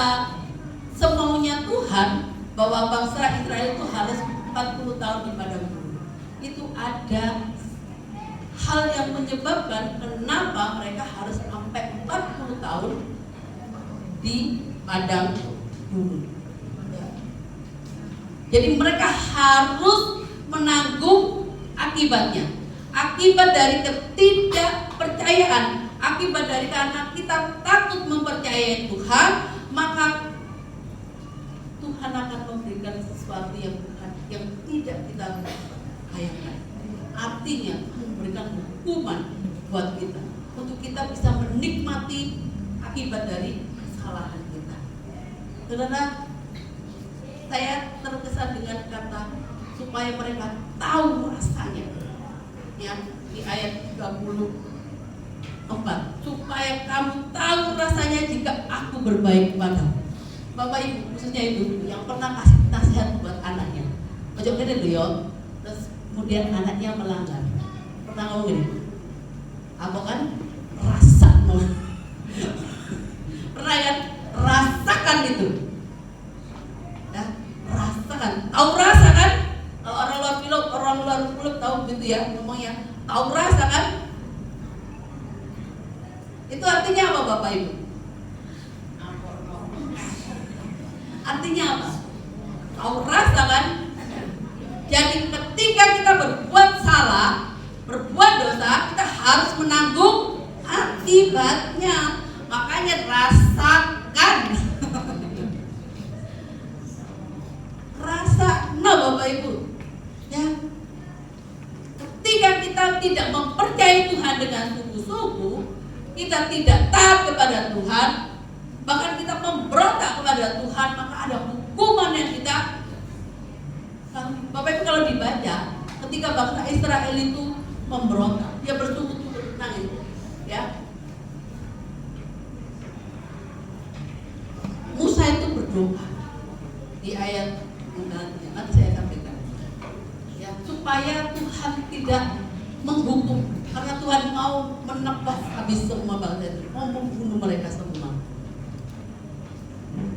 semaunya Tuhan bahwa bangsa Israel itu harus 40 tahun di padang bumi. Itu ada hal yang menyebabkan kenapa mereka harus sampai 40 tahun di padang bumi. Ya. Jadi mereka harus menanggung akibatnya. Akibat dari ketidakpercayaan, akibat dari karena kita takut mempercayai Tuhan, maka Tuhan akan memberikan sesuatu yang tidak kita bayangkan. Artinya memberikan hukuman buat kita, untuk kita bisa menikmati akibat dari kesalahan kita. Saudara, saya terkesan dengan kata supaya mereka tahu rasanya, ya, di ayat 34, supaya kamu tahu rasanya jika aku berbaik padamu. Bapak Ibu, khususnya ibu yang pernah kasih nasihat buat anaknya, ojo gede dulu yo, terus kemudian anaknya melanggar, pernah ngomong gini, apa kan rasa mau pernah kan rasakan itu, ya, rasakan, tahu rasa kan? Kalau orang luar pulau tahu gitu ya ngomongnya, tahu rasa kan? Itu artinya apa Bapak Ibu? Artinya apa? Tahu rasa kan? Jadi ketika kita berbuat salah, berbuat dosa, kita harus menanggung akibatnya. Makanya rasakan. Rasa, Bapak Ibu. Ya. Ketika kita tidak mempercayai Tuhan dengan sungguh-sungguh, kita tidak taat kepada Tuhan, bahkan kita memberontak kepada Tuhan, maka ada hukuman yang kita. Bapak Ibu kalau dibaca, ketika bangsa Israel itu memberontak, dia bersungguh-sungguh nangis, ya. Musa itu berdoa di ayat nanti saya sampaikan, ya, supaya Tuhan tidak menghukum, karena Tuhan mau menebas habis semua bangsa itu, mau membunuh mereka semua.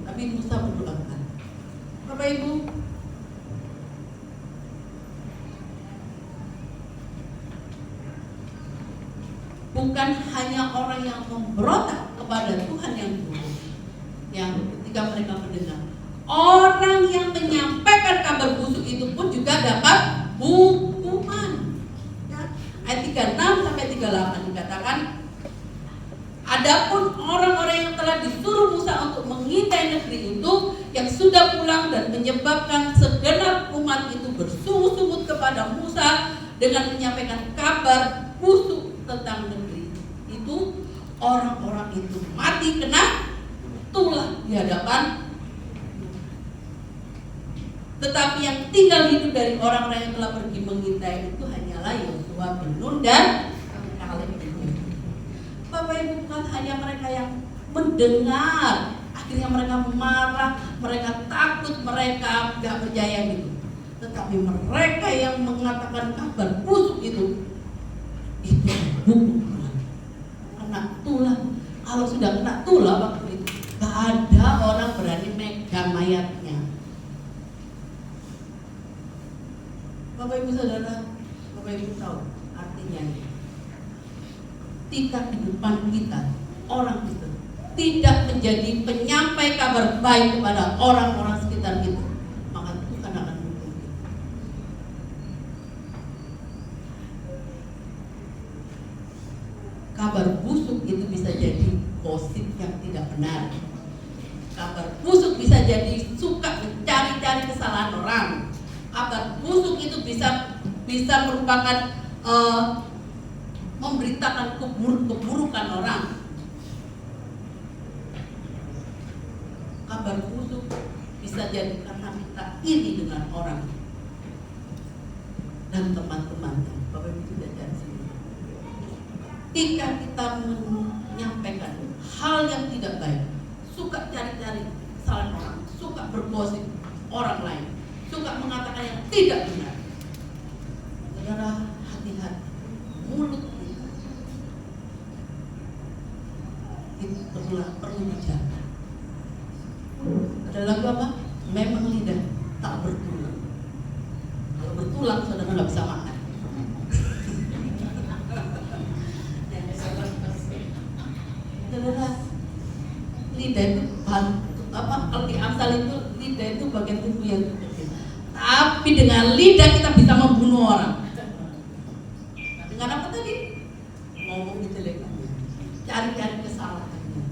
Tapi Musa berdoakan, Bapak Ibu, bukan hanya orang yang memberontak kepada Tuhan yang buruk, yang ketika mereka mendengar, orang yang menyampaikan kabar busuk itu pun juga dapat hukuman. Ya. Ayat 36 sampai 38 dikatakan, adapun orang-orang yang telah disuruh Musa untuk mengintai negeri itu, yang sudah pulang dan menyebabkan segenap umat itu bersungut-sungut kepada Musa dengan menyampaikan kabar busuk tentang negeri itu, orang-orang itu mati kena tulah di hadapan. Tetapi yang tinggal hidup dari orang-orang yang telah pergi mengintai itu hanyalah Yosua bin Nun dan Kaleb bin Yefune. Bapak Ibu, bukan hanya mereka yang mendengar, akhirnya mereka marah, mereka takut, mereka gak percaya gitu. Tetapi mereka yang mengatakan kabar busuk itu hukum Tuhan. Kena tulah. Kalau sudah kena tulah waktu itu, gak ada orang berani megang mayatnya. Bapak Ibu Saudara, Bapak Ibu tahu artinya ini. Ketika di depan kita, orang itu tidak menjadi penyampai kabar baik kepada orang-orang sekitar kita, maka Tuhan akan menghukum kita. Kabar busuk itu bisa jadi gosip yang tidak benar. Kabar busuk bisa jadi suka mencari-cari kesalahan orang. Kabar busuk itu bisa merupakan memberitakan keburukan orang. Kabar busuk bisa jadi karena kita iri dengan orang dan teman-temannya. Bapak Ibu sudah cari sendiri. Ketika kita menyampaikan hal yang tidak baik, suka cari-cari kesalahan orang, suka bergosip orang lain, suka mengatakan yang tidak benar. Saudara, hati-hati, mulut kita itu perlu dijaga. Ada lagu apa? Memang lidah tak bertulang. Kalau bertulang, saudara nggak bisa makan. Saudara, lidah itu apa? Kalau di Amsal itu lidah itu bagian tubuh yang kecil. Tapi dengan lidah kita bisa membunuh orang. Dengan apa tadi? Ngomong dijelekannya, cari-cari kesalahannya.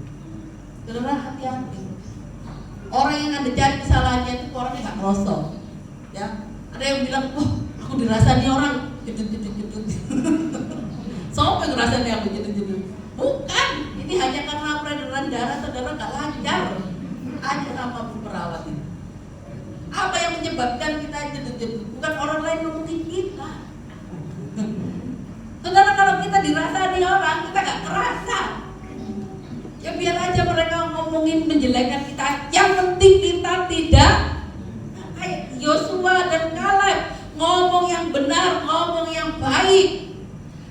Saudara, hati-hati. Orang yang Anda cari kesalahannya itu orangnya nggak merosot, ya. Ada yang bilang, wah, aku dirasani orang jedut. Siapa yang ngerasani aku jedut? Bukan, ini hanya karena peredaran darah saudara nggak lancar aja sama bu perawat itu. Apa yang menyebabkan kita jedut? Bukan orang lain ngomongin kita. Saudara, kalau kita dirasani orang, kita nggak kerasa. Ya biar aja mereka ngomongin menjelekkan kita. Yang penting kita tidak kayak Yosua dan Kaleb, ngomong yang benar, ngomong yang baik.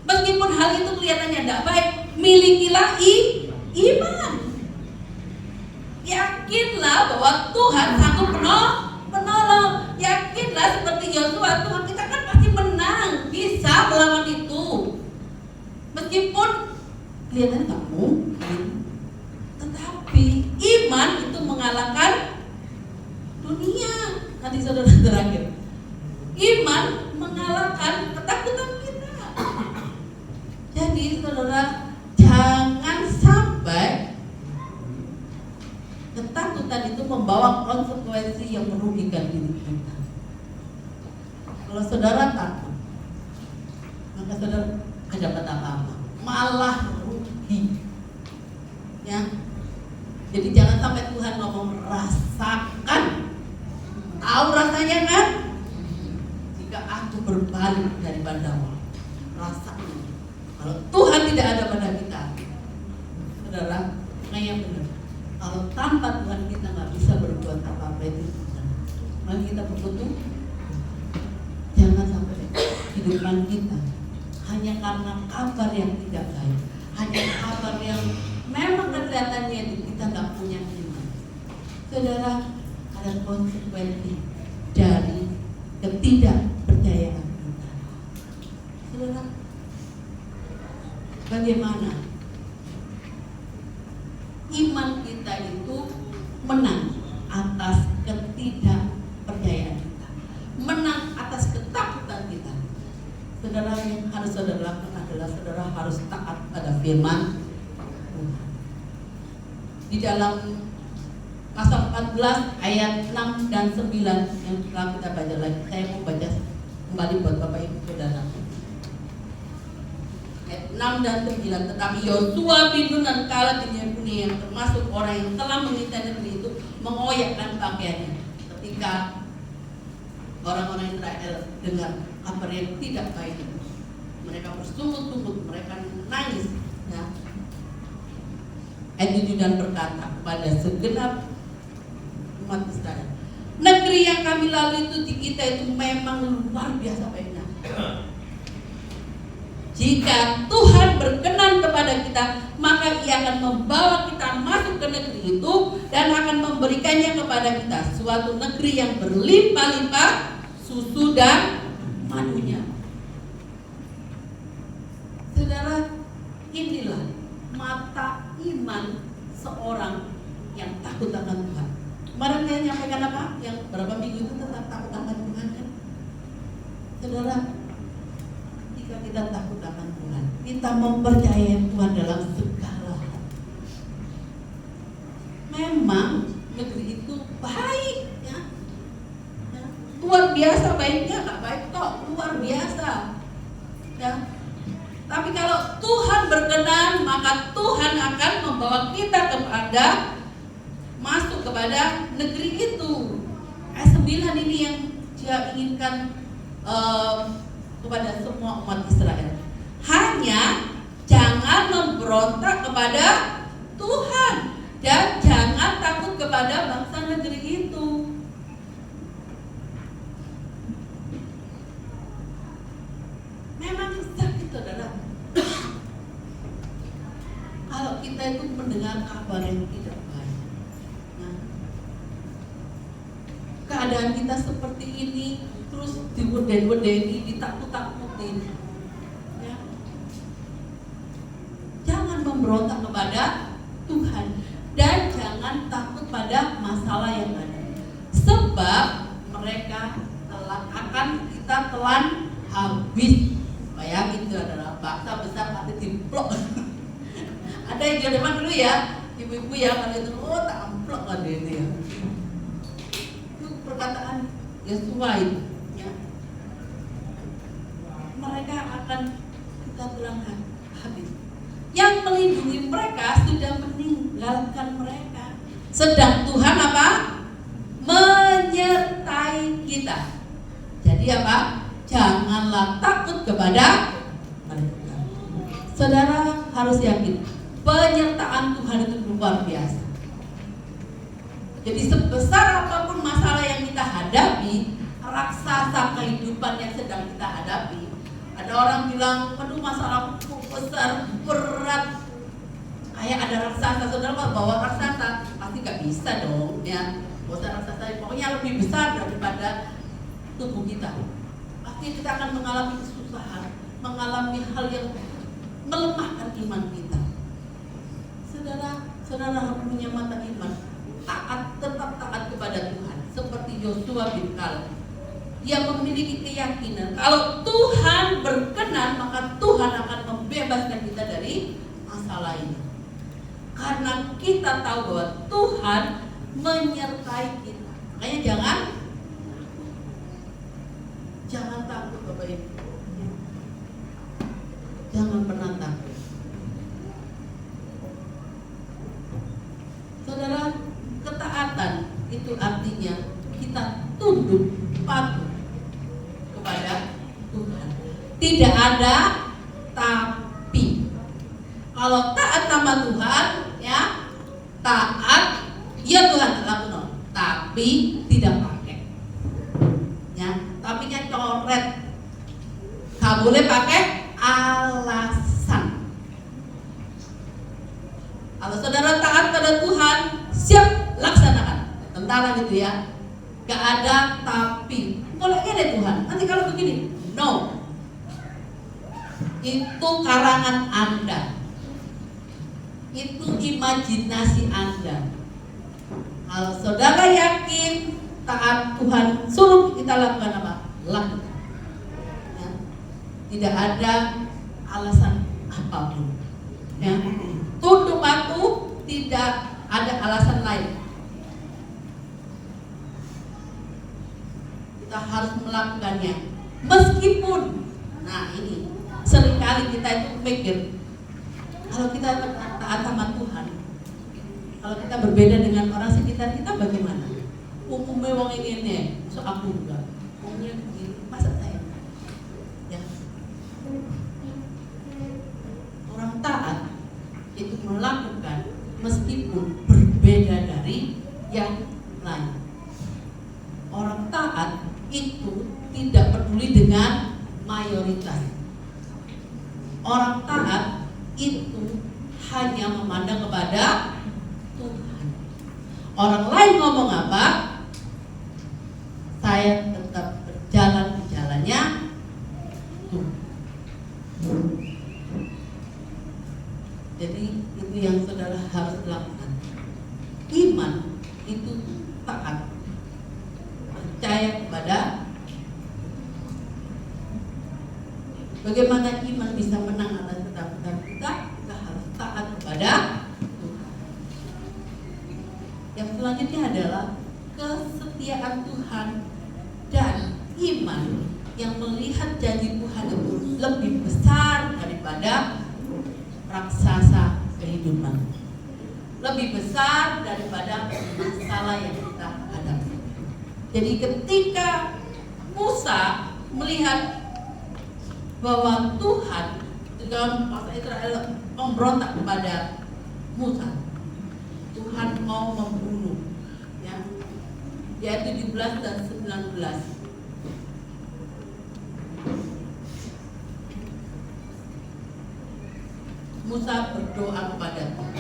Meskipun hal itu kelihatannya tidak baik, milikilah iman. Yakinlah bahwa Tuhan sanggup menolong. Yakinlah seperti Yosua, Tuhan kita kan pasti menang, bisa melawan itu. Meskipun kelihatannya tak mungkin, tetapi iman itu mengalahkan dunia. Nanti saudara terakhir, iman mengalahkan ketakutan kita. Jadi saudara, jangan sampai ketakutan itu membawa konsekuensi yang merugikan diri kita. Kalau saudara takut, maka saudara tidak dapat apa-apa, malah rugi. Ya, jadi jangan sampai Tuhan ngomong rasakan, tahu rasanya kan? Jika aku berbalik dari bandawa, rasakan. Kalau Tuhan tidak ada pada kita, saudara, yang benar. Kalau tanpa Tuhan kita nggak bisa berbuat apa-apa itu. Mari kita berkutuk. Jangan sampai kehidupan kita hanya karena kabar yang tidak baik, hanya kabar yang memang kelihatannya kita nggak punya iman. Saudara, ada konsekuensi dari ketidakpercayaan kita. Saudara, bagaimana iman kita itu menang atas ketidakpercayaan kita, menang atas ketakutan kita? Saudara, yang harus saudara lakukan adalah saudara harus taat pada firman Tuhan. Di dalam pasal 14 ayat 6 dan 9 yang telah kita baca lagi, saya mau baca kembali buat Bapak Ibu Saudara. Ayat 6 dan 9, tetapi Yosua bin Nun dan Kaleb bin Yefune yang termasuk orang yang telah mengintai negeri itu mengoyakkan pakaiannya ketika orang-orang Israel dengar kabar yang tidak baik. Mereka bersungut-sungut, mereka menangis, ya. Ayat 7 dan berkata kepada segenap umat Israel, negeri yang kami lalui itu di kita itu memang luar biasa baiknya. Jika Tuhan berkenan kepada kita, maka Ia akan membawa kita masuk ke negeri itu dan akan memberikannya kepada kita, suatu negeri yang berlimpah-limpah susu dan madunya. Saudara, inilah mata iman seorang yang takut akan Tuhan. Kemarin saya nyampaikan apa? Yang berapa minggu itu tentang takut akan Tuhan kan? Saudara, jika kita takut akan Tuhan, kita mempercayai Tuhan dalam segala hal. Memang negeri itu baik, ya. Luar biasa baiknya, nggak baik kok, luar biasa. Ya. Tapi kalau berkenan, maka Tuhan akan membawa kita masuk kepada negeri itu. Ayat 9 ini yang Dia inginkan kepada semua umat Israel. Hanya jangan memberontak kepada Tuhan dan jangan takut kepada bangsa negeri itu. Memang sakit, saudara. Kalau kita itu mendengar kabar yang tidak baik, nah, keadaan kita seperti ini, terus diweden-wedeni, ditakut-takutin, ya. Jangan memberontak kepada Tuhan dan jangan takut pada masalah yang ada, sebab mereka kita telan habis. Bayangin itu adalah bangsa besar tapi dimplok. Ada yang zaman dulu ya, ibu-ibu ya kalau itu tak amplok kan itu ya. Itu perkataan Yosua itu, ya. Mereka akan kita telan habis. Yang melindungi mereka sudah meninggalkan mereka. Sedang Tuhan apa? Menyertai kita. Jadi apa? Janganlah takut kepada mereka. Saudara harus yakin, penyertaan Tuhan itu luar biasa. Jadi sebesar apapun masalah yang kita hadapi, raksasa kehidupan yang sedang kita hadapi. Ada orang bilang, aduh masalahku besar, berat, kayak ada raksasa. Saudara bawa raksasa, pasti gak bisa dong ya. Bawa raksasa, pokoknya lebih besar daripada tubuh kita. Pasti kita akan mengalami kesusahan, mengalami hal yang melemahkan iman kita. Saudara harus punya mata iman, tetap taat kepada Tuhan. Seperti Yosua bin Kaleb, dia memiliki keyakinan kalau Tuhan berkenan, maka Tuhan akan membebaskan kita dari masalah ini. Karena kita tahu bahwa Tuhan menyertai kita. Makanya jangan takut Bapak Ibu. Jangan pernah takut. Saudara, ketaatan itu artinya kita tunduk patuh kepada Tuhan. Tidak ada tapi. Kalau taat sama Tuhan, ya taat, ya Tuhan lakukan. Tapi tidak pakai. Ya, tapinya coret. Gak boleh pakai alasan. Kalau saudara taat pada Tuhan, siap laksanakan. Tentara gitu ya. Gak ada tapi. Bolehnya deh Tuhan. Nanti kalau begini, no. Itu karangan Anda. Itu imajinasi Anda. Kalau saudara yakin taat Tuhan suruh kita lakukan apa? Lakukan. Ya. Tidak ada alasan apapun. Ya. Tunduk patuh, tidak ada alasan lain. Kita harus melakukannya meskipun, nah ini seringkali kita itu mikir kalau kita taat sama Tuhan, kalau kita berbeda dengan orang sekitar kita bagaimana? Umumnya wong ini, so aku enggak. Umumnya begini, masa saya? Ya. Orang taat itu melakukan meskipun berbeda dari yang lain. Orang taat itu tidak peduli dengan mayoritas. Orang taat itu hanya memandang kepada Tuhan. Orang lain ngomong apa, saya tetap berjalan di jalannya Tuhan. Jadi itu yang saudara harus lakukan. Iman itu taat, percaya kepada. Bagaimana iman bisa menang atas ketakutan kita? Kita harus taat kepada Tuhan. Yang selanjutnya adalah kesetiaan Tuhan dan iman yang melihat janji Tuhan itu lebih besar daripada raksasa kehidupan, lebih besar daripada masalah yang kita hadapi. Jadi ketika Musa melihat bahwa Tuhan dalam bangsa Israel memberontak kepada Musa, Tuhan mau membunuh, ya, ayat 17 dan 19. Musa berdoa kepada Tuhan.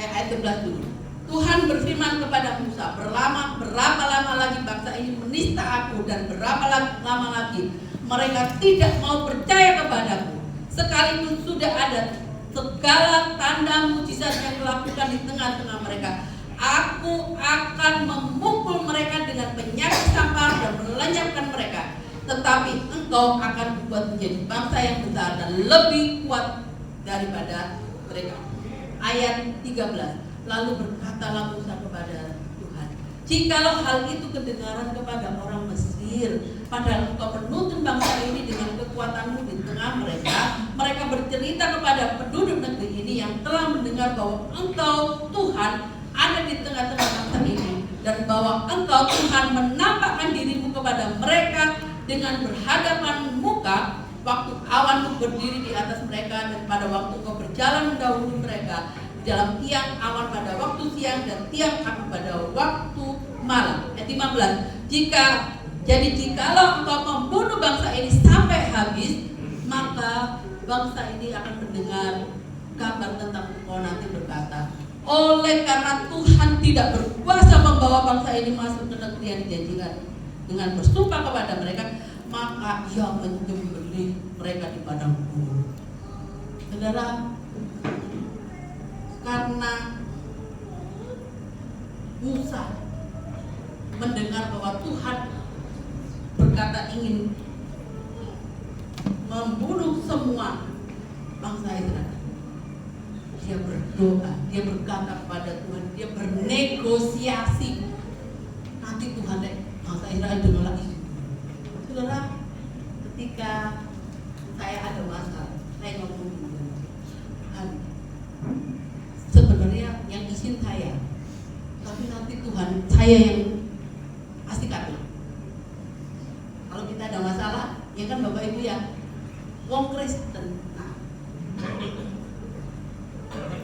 Ayat 11 dulu. Tuhan berfirman kepada Musa, berapa lama lagi bangsa ini menista aku, dan berapa lama lagi mereka tidak mau percaya kepadaku, sekalipun sudah ada segala tanda mujizat yang kulakukan di tengah-tengah mereka. Aku akan memukul mereka dengan penyakit sampar dan melenyapkan mereka. Tetapi engkau akan dibuat menjadi bangsa yang besar dan lebih kuat daripada mereka. Ayat 13. Lalu berkatalah Musa kepada Tuhan, jikalau hal itu kedengaran kepada orang Mesir, padahal engkau menuntun bangsa ini dengan kekuatanmu di tengah mereka, mereka bercerita kepada penduduk negeri ini yang telah mendengar bahwa engkau Tuhan ada di tengah-tengah bangsa ini, dan bahwa engkau Tuhan menampakkan dirimu kepada mereka dengan berhadapan muka, waktu awanmu berdiri di atas mereka, dan pada waktu engkau berjalan mendahului mereka dalam tiang awan pada waktu siang dan tiang api pada waktu malam. Ayat 15. Jikalau engkau membunuh bangsa ini sampai habis, maka bangsa ini akan mendengar kabar tentang engkau nanti berkata, oleh karena Tuhan tidak berkuasa membawa bangsa ini masuk ke negeri yang dijanjikan dengan bersumpah kepada mereka, maka ia menyembelih mereka di padang gurun. Saudara, karena Musa mendengar bahwa Tuhan berkata ingin membunuh semua bangsa Israel, dia berdoa, dia berkata kepada Tuhan, dia bernegosiasi. Nanti Tuhan bangsa Israel dengar lagi. Saudara, ketika saya ada masalah, saya ngomong Tuhan, sebenarnya yang izin saya, tapi nanti Tuhan saya yang pasti kata. Kalau kita ada masalah, ya kan Bapak Ibu ya, wong Kristen.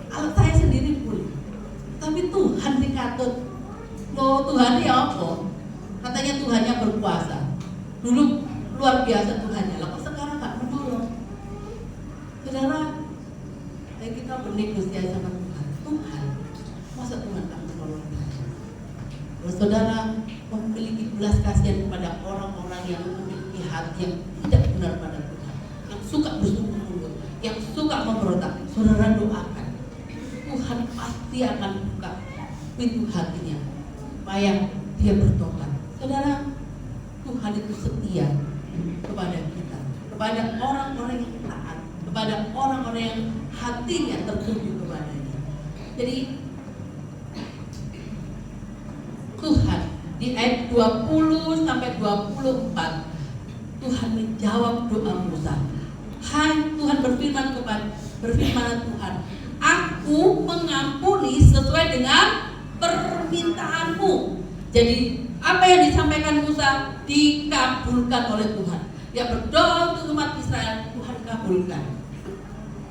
Kalau saya sendiri boleh, tapi Tuhan dikatut. Loh, Tuhan ya apa? Katanya Tuhannya berkuasa. Dulu luar biasa Tuhannya, kok sekarang nggak menolong. Saudara, kita bernegosiasi sama Tuhan, masa Tuhan tak menolong kita? Saudara memiliki belas kasihan kepada orang-orang yang memiliki hati yang tidak benar pada Tuhan, yang suka bersungguh mulut, yang suka memberontak. Saudara doakan, Tuhan pasti akan buka pintu hatinya supaya dia bertobat. Saudara, Tuhan itu setia kepada kita, kepada orang-orang yang taat, kepada orang-orang yang hatinya tertuju kepadanya. Jadi Tuhan di ayat 20 sampai 24 Tuhan menjawab doa Musa. Hai, Tuhan berfirman Tuhan, aku mengampuni sesuai dengan permintaanmu. Jadi apa yang disampaikan Musa dikabulkan oleh Tuhan. Dia berdoa untuk umat Israel, Tuhan kabulkan.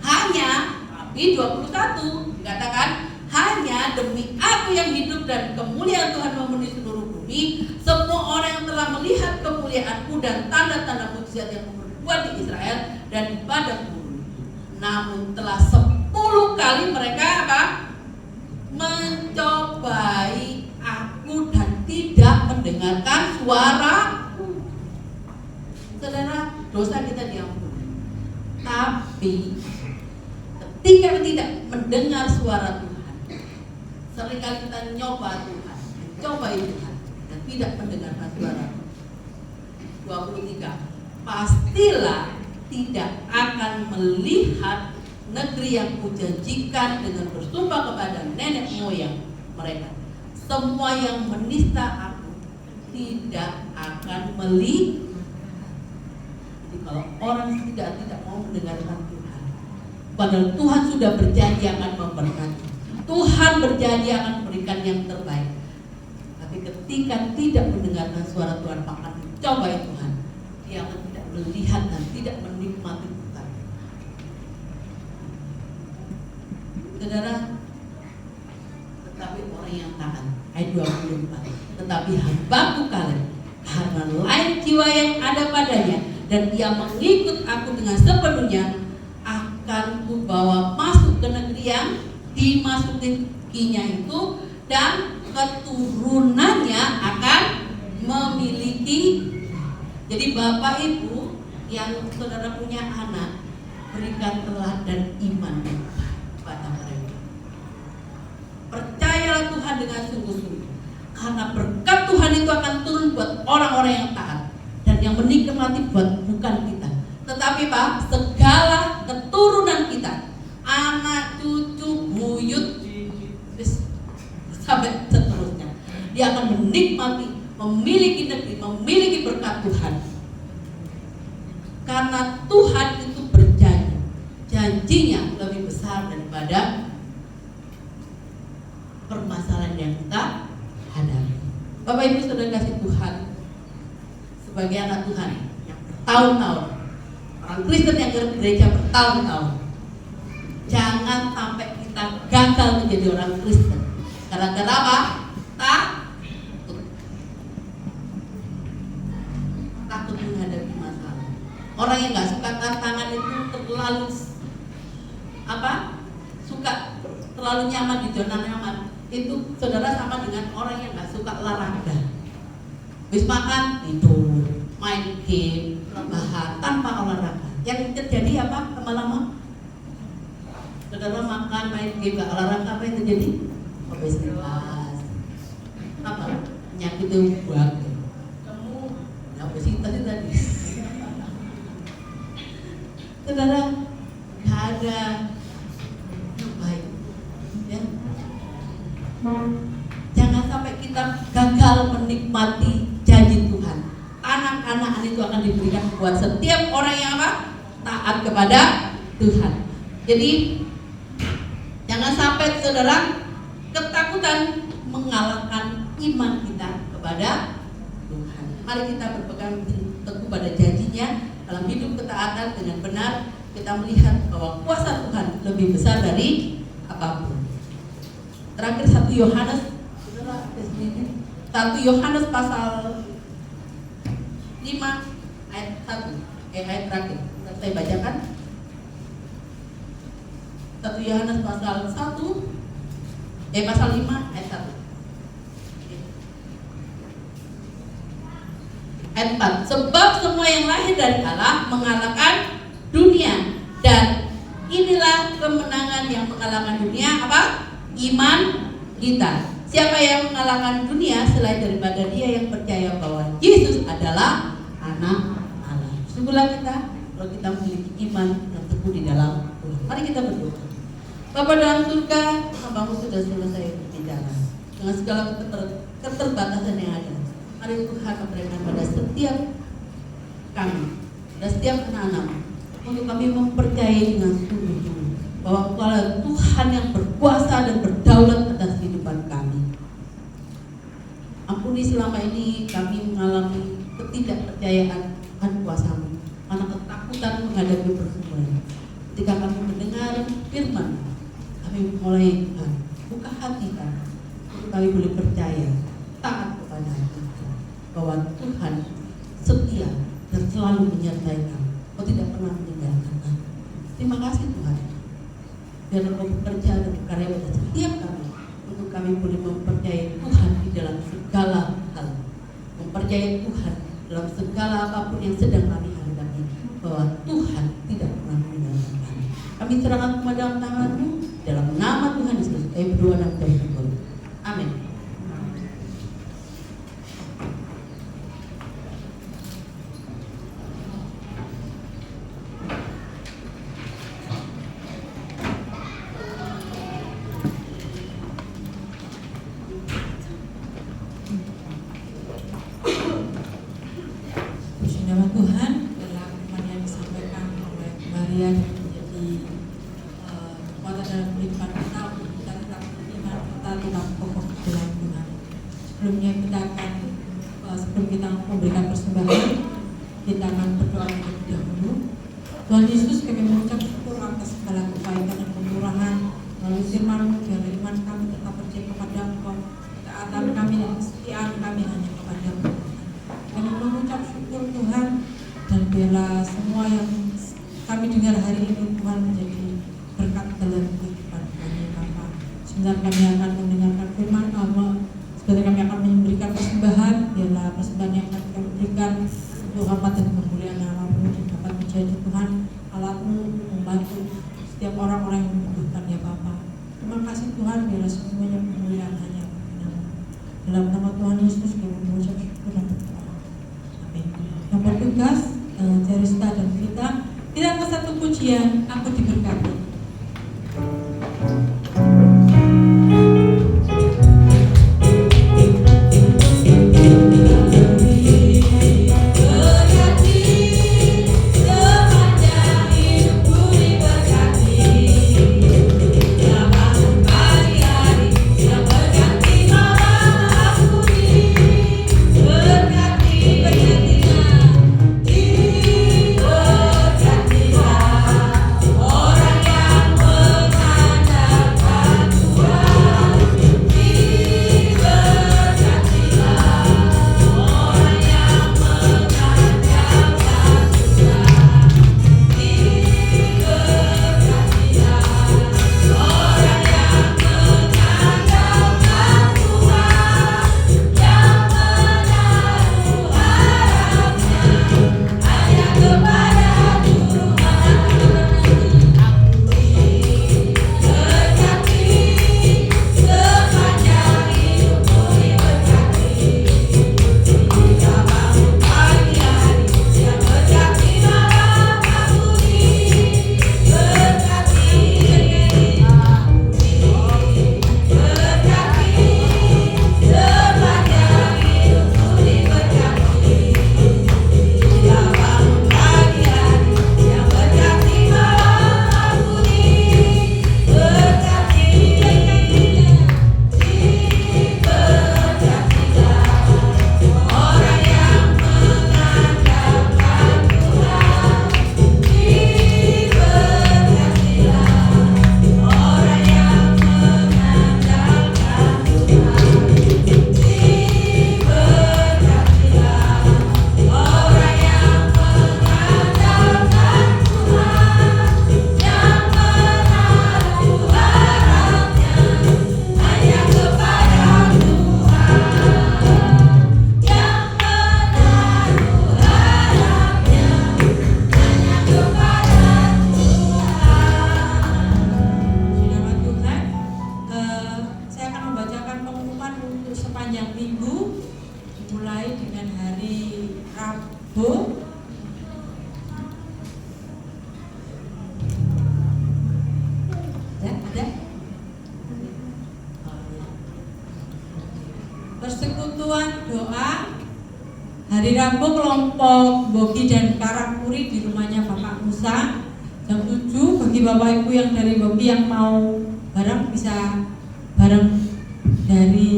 Hanya, tapi 21 dikatakan, hanya demi aku yang hidup dan kemuliaan Tuhan memenuhi seluruh bumi, semua orang yang telah melihat kemuliaanku dan tanda-tanda mujizat yang kuperbuat di Israel dan di padang gurun. Namun telah 10 kali mereka apa? Mencobai aku dan tidak mendengarkan suaraku. Saudara, dosa kita diampuni. Tapi ketika tidak mendengar suara Tuhan, seringkali kita mencobai Tuhan dan tidak mendengarkan suara. 23. Pastilah tidak akan melihat negeri yang kujanjikan dengan bersumpah kepada nenek moyang mereka. Semua yang menista aku tidak akan melihat. Jadi kalau orang tidak mau mendengarkan Tuhan. Padahal Tuhan sudah berjanji akan memberkati. Tuhan berjanji akan memberikan yang terbaik. Tapi ketika tidak mendengarkan suara Tuhan, maka dicobai Tuhan. Dia akan tidak melihat dan tidak menikmati Tuhan. Saudara, tetapi orang yang taat, ayat 24. Tetapi hambaku Kaleb, karena lain jiwa yang ada padanya, dan ia mengikut aku dengan sepenuhnya, akan kubawa masuk ke negeri yang dimasukinya itu, dan keturunannya akan memiliki. Jadi Bapak Ibu yang saudara punya anak, berikan teladan iman pada mereka. Percayalah Tuhan dengan sungguh-sungguh, karena berkat Tuhan itu akan turun buat orang-orang yang taat dan yang menikmati bukan kita, tetapi Pak, segala keturunan kita, anak, cucu, buyut, sampai seterusnya, dia akan menikmati, memiliki negeri, memiliki berkat Tuhan. Karena Tuhan itu berjanji, janjinya lebih besar daripada permasalahan yang kita hadapi. Bapak Ibu Saudara kasih Tuhan, sebagai anak Tuhan yang bertahun-tahun, orang Kristen yang ke gereja bertahun-tahun, jangan sampai kita gagal menjadi orang Kristen. Karena kenapa? Takut menghadapi masalah. Orang yang nggak suka tantangan itu terlalu nyaman di zona nyaman. Itu saudara sama dengan orang yang nggak suka olahraga. Habis makan tidur, main game, rebahan tanpa olahraga. Yang terjadi apa? Lama-lama saudara makan, main game, nggak olahraga, apa yang terjadi? Obesitas. Apa? Penyakit buang. Kamu obesitas itu tadi. Saudara, nggak ada yang baik, ya. Jangan sampai kita gagal menikmati janji Tuhan. Anak-anak itu akan diberikan buat setiap orang yang apa? Taat kepada Tuhan. Jadi jangan sampai saudara ketakutan mengalahkan iman kita kepada Tuhan. Mari kita berpegang teguh pada janjinya dalam hidup ketaatan dengan benar. Kita melihat bahwa kuasa Tuhan lebih besar dari apapun. Terakhir 1 Yohanes 1 Yohanes pasal 5 ayat 1 ayat terakhir saya bacakan. 1 Yohanes pasal 1 pasal 5 ayat 1 ayat 4. Sebab semua yang lahir dari Allah mengalahkan dunia, dan inilah kemenangan yang mengalahkan dunia, apa? Iman kita. Siapa yang mengalahkan dunia selain daripada dia yang percaya bahwa Yesus adalah anak Allah. Sungguhlah kita kalau kita memiliki iman yang teguh di dalam Tuhan. Mari kita berdoa. Bapa dalam surga, hambamu sudah selesai berbicara dengan segala keterbatasan yang ada. Mari Tuhan memberikan pada setiap kami dan setiap anak-anak untuk kami mempercayai dengan sungguh-sungguh bahwa kalau Tuhan yang berkuasa dan berdaulat atas kehidupan kami. Ampuni selama ini kami mengalami ketidakpercayaan akan kuasa-Mu karena ketakutan menghadapi pergumulan. Ketika kami mendengar firman, kami mulai Tuhan buka hati kami untuk kami boleh percaya, taat kepada Tuhan, bahwa Tuhan setia dan selalu menyertai kami. Kau tidak pernah meninggalkan kami. Terima kasih Tuhan. Biar Kau bekerja dan berkarya pada setiap kami untuk kami boleh mempercayai Tuhan di dalam segala hal, mempercayai Tuhan dalam segala apapun yang sedang kami hadapi, bahwa Tuhan tidak pernah meninggalkan kami. Kami serahkan kepada tangan-Mu dalam nama Tuhan Yesus. Kami berdoa dan bersyukur. Amin.
Puji nama Tuhan, dalam firman yang memberikan persembahan, kita akan berdoa terlebih dahulu. Tuhan Yesus, kami mengucap syukur atas segala kebaikan dan kemurahan melalui firman-Mu, biar iman kami tetap percaya kepada Engkau, ketaatan kami dan kesetiaan kami hanya kepada-Mu. Kami mengucap syukur Tuhan, dan biarlah semua yang kami dengar hari ini Tuhan menjadi berkat dalam kehidupan kami Bapa. Sebentar kami akan mendengarkan firman Allah, sebentar kami akan memberikan persembahan, biarlah persembahan yang akan kami berikan untuk hormat dan kemuliaan nama-Mu dapat menjadi Tuhan alat-Mu membantu setiap orang-orang yang membutuhkan ya Bapa. Terima kasih Tuhan, biarlah semuanya kemuliaan hanya bagi-Mu. Dalam nama Tuhan Yesus kami mengucap syukur dan berdoa. Amin. Yang bertugas Cerista dan Vita, kita angkat satu pujian, Aku Diberkati. Persekutuan doa hari Rabu kelompok Bogi dan Karakuri di rumahnya Bapak Musa jam 7. Bagi Bapak Ibu yang dari Bogi yang mau bareng bisa bareng, dari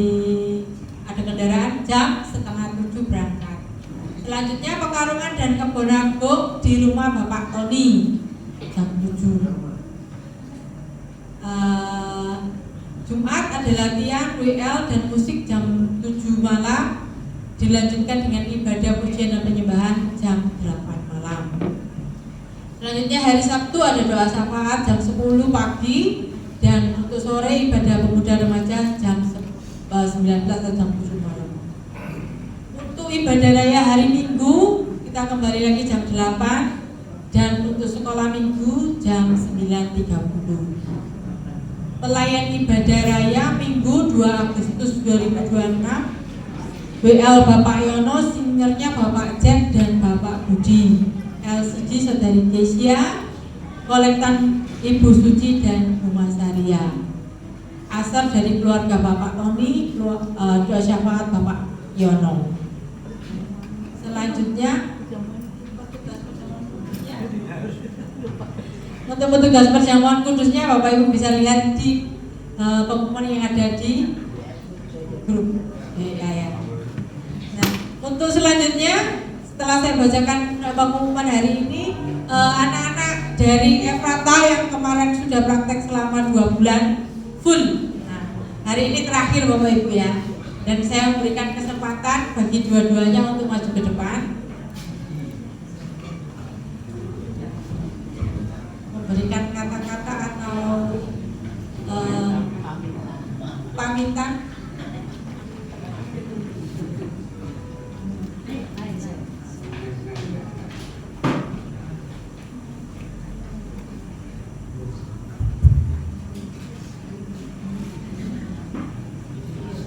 ada kendaraan jam 6:30 berangkat. Selanjutnya Pekarungan dan Kebonagok di rumah Bapak Tony jam 7. Jumat ada latihan WL dan musik jam 7 malam, dilanjutkan dengan ibadah pujian dan penyembahan jam 8 malam. Selanjutnya hari Sabtu ada doa syafaat jam 10 pagi, dan untuk sore ibadah pemuda remaja jam 19 atau jam 7 malam. Untuk ibadah raya hari Minggu kita kembali lagi jam 8, dan untuk sekolah Minggu jam 9.30. Pelayan ibadah raya Minggu 2 Agustus 2026, WL Bapak Yono, singernya Bapak Jack dan Bapak Budi, LCD Saudari Kesia, kolektan Ibu Suci dan Rumah Saria. Asar dari keluarga Bapak Tony, doa syafaat Bapak Yono. Selanjutnya untuk petugas perjamuan kudusnya Bapak Ibu bisa lihat di pengumuman yang ada di grup ya. Nah, untuk Untuk selanjutnya, setelah saya bacakan pengumuman hari ini, anak-anak dari Efrata yang kemarin sudah praktek selama 2 bulan full. Nah, hari ini terakhir Bapak Ibu ya. Dan saya memberikan kesempatan bagi dua-duanya untuk maju ke depan, memberikan kata-kata atau pamitan.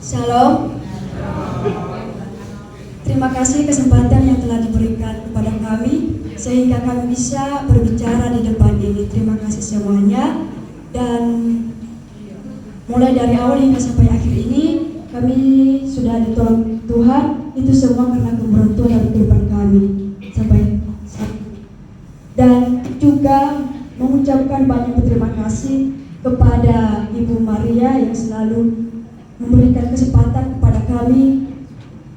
Shalom. Terima kasih kesempatan yang telah diberikan kepada kami sehingga kami bisa berbicara di depan ini. Terima kasih semuanya. Dan mulai dari awal hingga sampai akhir ini kami sudah ditolong Tuhan. Itu semua karena kemurahan Tuhan dalam kehidupan kami sampai saat ini. Dan juga mengucapkan banyak terima kasih kepada Ibu Maria yang selalu memberikan kesempatan kepada kami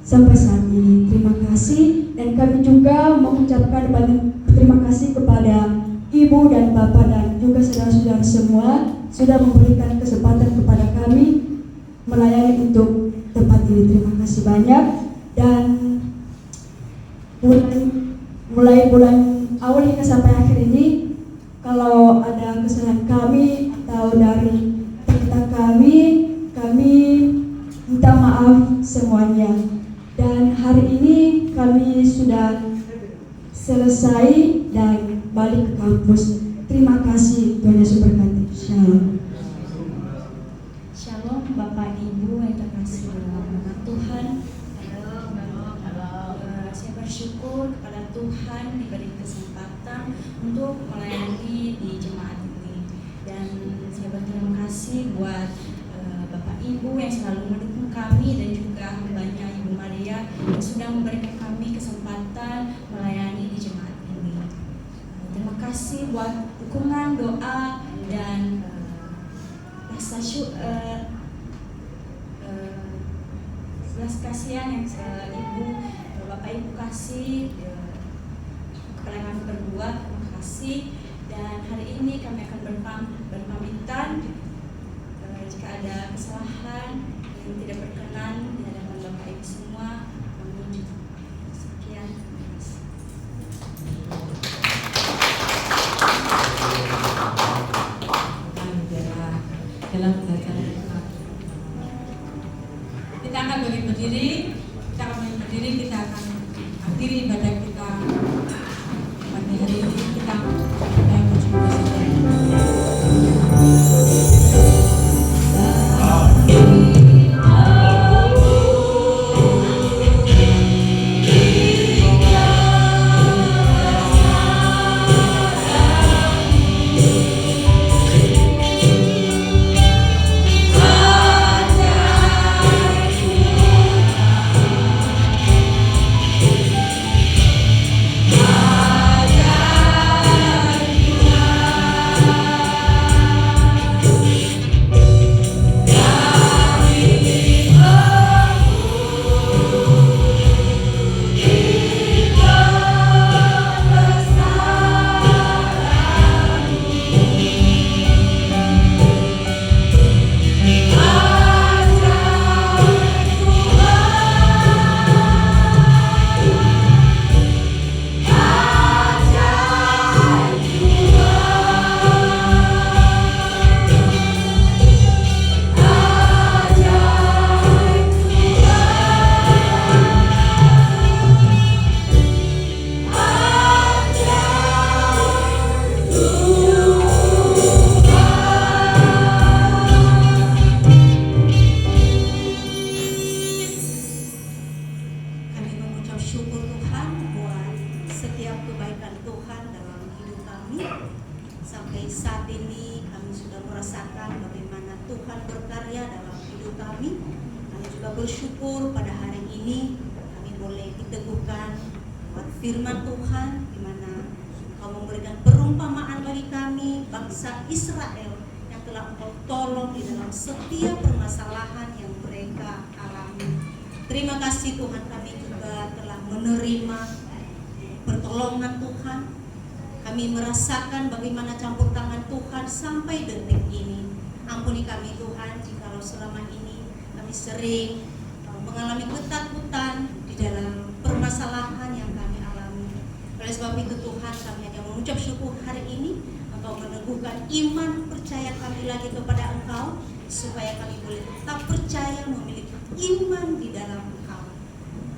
sampai saat ini. Terima kasih. Dan kami juga mengucapkan banyak terima kasih kepada Ibu dan Bapak dan juga saudara-saudara semua sudah memberikan kesempatan kepada kami melayani untuk tempat ini. Terima kasih banyak. Dan mulai bulan awal hingga sampai akhir ini, kalau ada kesalahan kami atau dari peserta kami minta maaf semuanya. Dan hari ini kami sudah selesai dan balik ke kampus. Terima kasih, Tuhan Yesus berkati. Shalom.
Shalom Bapak Ibu yang terkasih dalam nama Tuhan. Saya bersyukur kepada Tuhan diberi kesempatan untuk melayani di jemaat ini. Dan saya berterima kasih buat Bapak Ibu yang selalu mendukung kami dan juga hambanya Ibu Maria yang sudah memberikan kami kesempatan melayani di jemaat ini. Terima kasih buat dukungan, doa, dan rasa belas kasihan yang Ibu, Bapak Ibu kasih kepada kami berdua. Terima kasih. Dan hari ini kami akan berpamitan. Jika ada kesalahan yang tidak berkenan di hadapan Bapak Ibu semua, kami sekian.
Dalam belajar kita akan berdiri, kita akan akhiri ibadah kita pada hari ini. Kita akan menuju
bersyukur pada hari ini kami boleh diteguhkan buat firman Tuhan, di mana Engkau memberikan perumpamaan bagi kami bangsa Israel yang telah Engkau tolong di dalam setiap permasalahan yang mereka alami. Terima kasih Tuhan, kami juga telah menerima pertolongan Tuhan. Kami merasakan bagaimana campur tangan Tuhan sampai detik ini. Ampuni kami Tuhan, jikalau selama ini kami sering mengalami ketakutan di dalam permasalahan yang kami alami. Oleh sebab itu Tuhan, kami hanya mengucap syukur hari ini Engkau meneguhkan iman percaya kami lagi kepada Engkau, supaya kami boleh tetap percaya memiliki iman di dalam Engkau.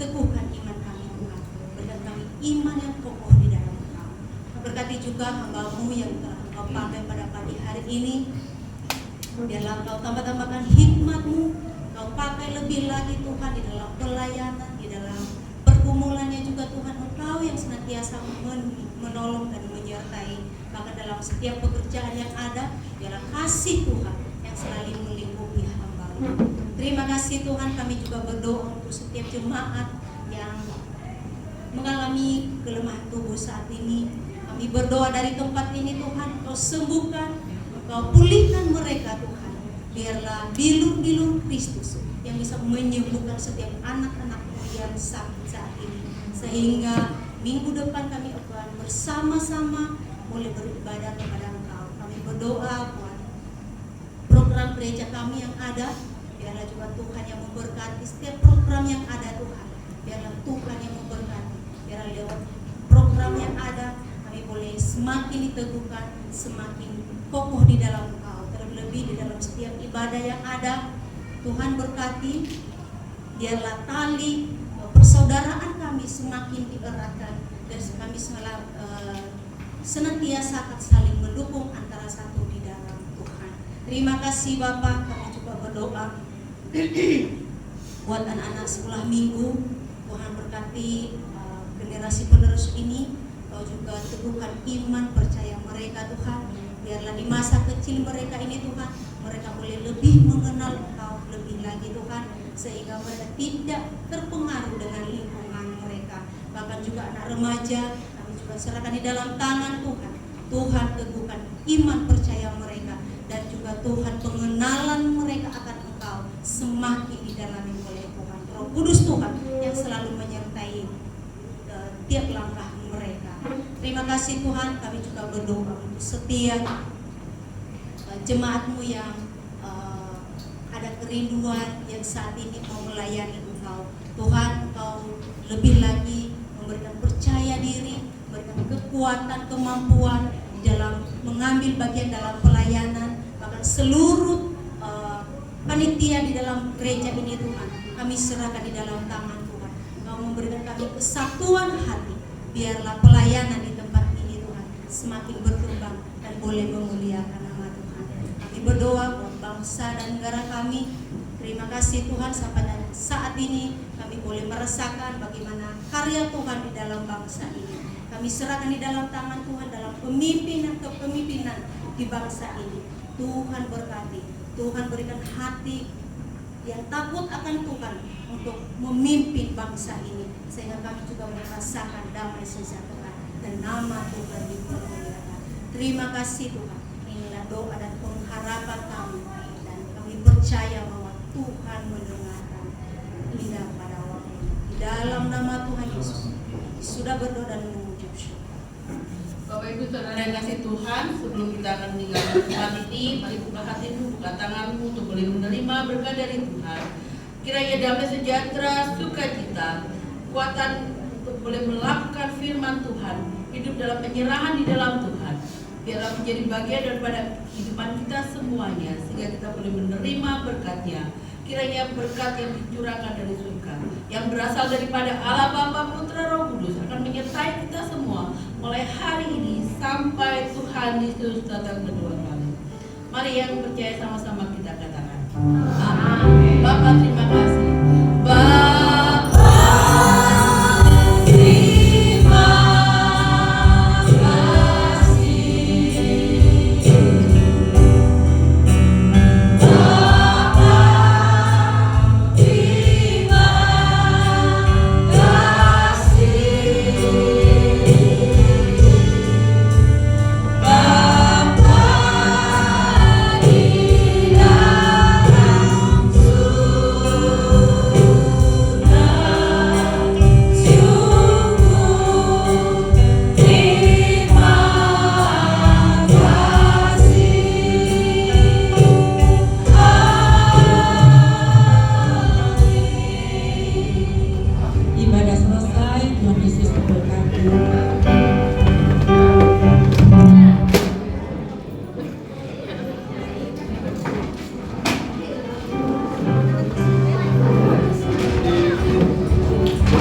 Teguhkan iman kami Tuhan, berikan kami iman yang kokoh di dalam Engkau. Berkati juga hamba-Mu yang telah Engkau pakai pada pagi hari ini. Biarlah Engkau tambah-tambahkan hikmat-Mu, Engkau pakai lebih lagi Tuhan di dalam pelayanan, di dalam pergumulannya juga Tuhan. Engkau yang senantiasa menolong dan menyertai, bahkan dalam setiap pekerjaan yang ada. Biarlah kasih Tuhan yang selalu melingkupi hamba-Mu. Terima kasih Tuhan, kami juga berdoa untuk setiap jemaat yang mengalami kelemahan tubuh saat ini. Kami berdoa dari tempat ini Tuhan, Engkau sembuhkan, Engkau pulihkan mereka Tuhan. Biarlah bilur-bilur Kristus yang bisa menyembuhkan setiap anak-anak-Mu yang sakit saat ini. Sehingga minggu depan kami akan bersama-sama mulai beribadah kepada Engkau. Kami berdoa buat program gereja kami yang ada. Biarlah juga Tuhan yang memberkati setiap program yang ada Tuhan. Biarlah Tuhan yang memberkati. Biarlah lewat program yang ada kami boleh semakin diteguhkan, semakin kokoh di dalam Engkau. Terlebih di dalam setiap ibadah yang ada, Tuhan berkati. Biarlah tali persaudaraan kami semakin dieratkan, dan kami senantiasa akan saling mendukung antara satu di dalam Tuhan. Terima kasih Bapak, kami juga berdoa buat anak-anak sekolah minggu. Tuhan berkati generasi penerus ini. Kau juga teguhkan iman percaya mereka Tuhan. Biarlah di masa kecil mereka ini Tuhan, mereka boleh lebih mengenal Engkau lebih lagi Tuhan, sehingga mereka tidak terpengaruh dengan lingkungan mereka. Bahkan juga anak remaja, kami juga serahkan di dalam tangan Tuhan. Tuhan teguhkan iman percaya mereka, dan juga Tuhan pengenalan mereka akan Engkau semakin didalami oleh Tuhan. Roh Kudus Tuhan yang selalu menyertai tiap langkah mereka. Terima kasih Tuhan, kami juga berdoa untuk setiap jemaat-Mu yang ada kerinduan yang saat ini mau melayani Engkau. Tuhan, Engkau lebih lagi memberikan percaya diri, memberikan kekuatan, kemampuan di dalam mengambil bagian dalam pelayanan. Bahkan seluruh panitia di dalam gereja ini Tuhan, kami serahkan di dalam tangan Tuhan. Engkau memberikan kami kesatuan hati. Biarlah pelayanan di tempat ini Tuhan semakin berkembang dan boleh memuliakan nama Tuhan. Kami berdoa buat bangsa dan negara kami. Terima kasih Tuhan, sampai saat ini kami boleh merasakan bagaimana karya Tuhan di dalam bangsa ini. Kami serahkan di dalam tangan Tuhan dalam kepemimpinan di bangsa ini. Tuhan berkati, Tuhan berikan hati yang takut akan Tuhan untuk memimpin bangsa ini, sehingga kami juga merasakan damai sejahtera dan nama Tuhan dipermuliakan. Terima kasih Tuhan. Inilah doa dan pengharapan kami, dan kami percaya bahwa Tuhan mendengarkan lidah pada waktu ini. Di dalam nama Tuhan Yesus sudah berdoa dan mengucap syukur.
Bapak Ibu Saudara yang kasih Tuhan, sebelum kita akan meninggalkan tempat ini, mari buka hatimu, buka tanganmu untuk boleh menerima berkat dari Tuhan. Kiranya damai sejahtera, sukacita, kekuatan untuk boleh melakukan firman Tuhan, hidup dalam penyerahan di dalam Tuhan, biarlah menjadi bagian daripada kehidupan kita semuanya, sehingga kita boleh menerima berkat-Nya. Kiranya berkat yang dicurahkan dari surga, yang berasal daripada Allah Bapa, Putra, Roh Kudus akan menyertai kita semua mulai hari ini sampai Tuhan Yesus datang kedua kali. Mari yang percaya sama-sama kita katakan. Amin. Bapak terima kasih.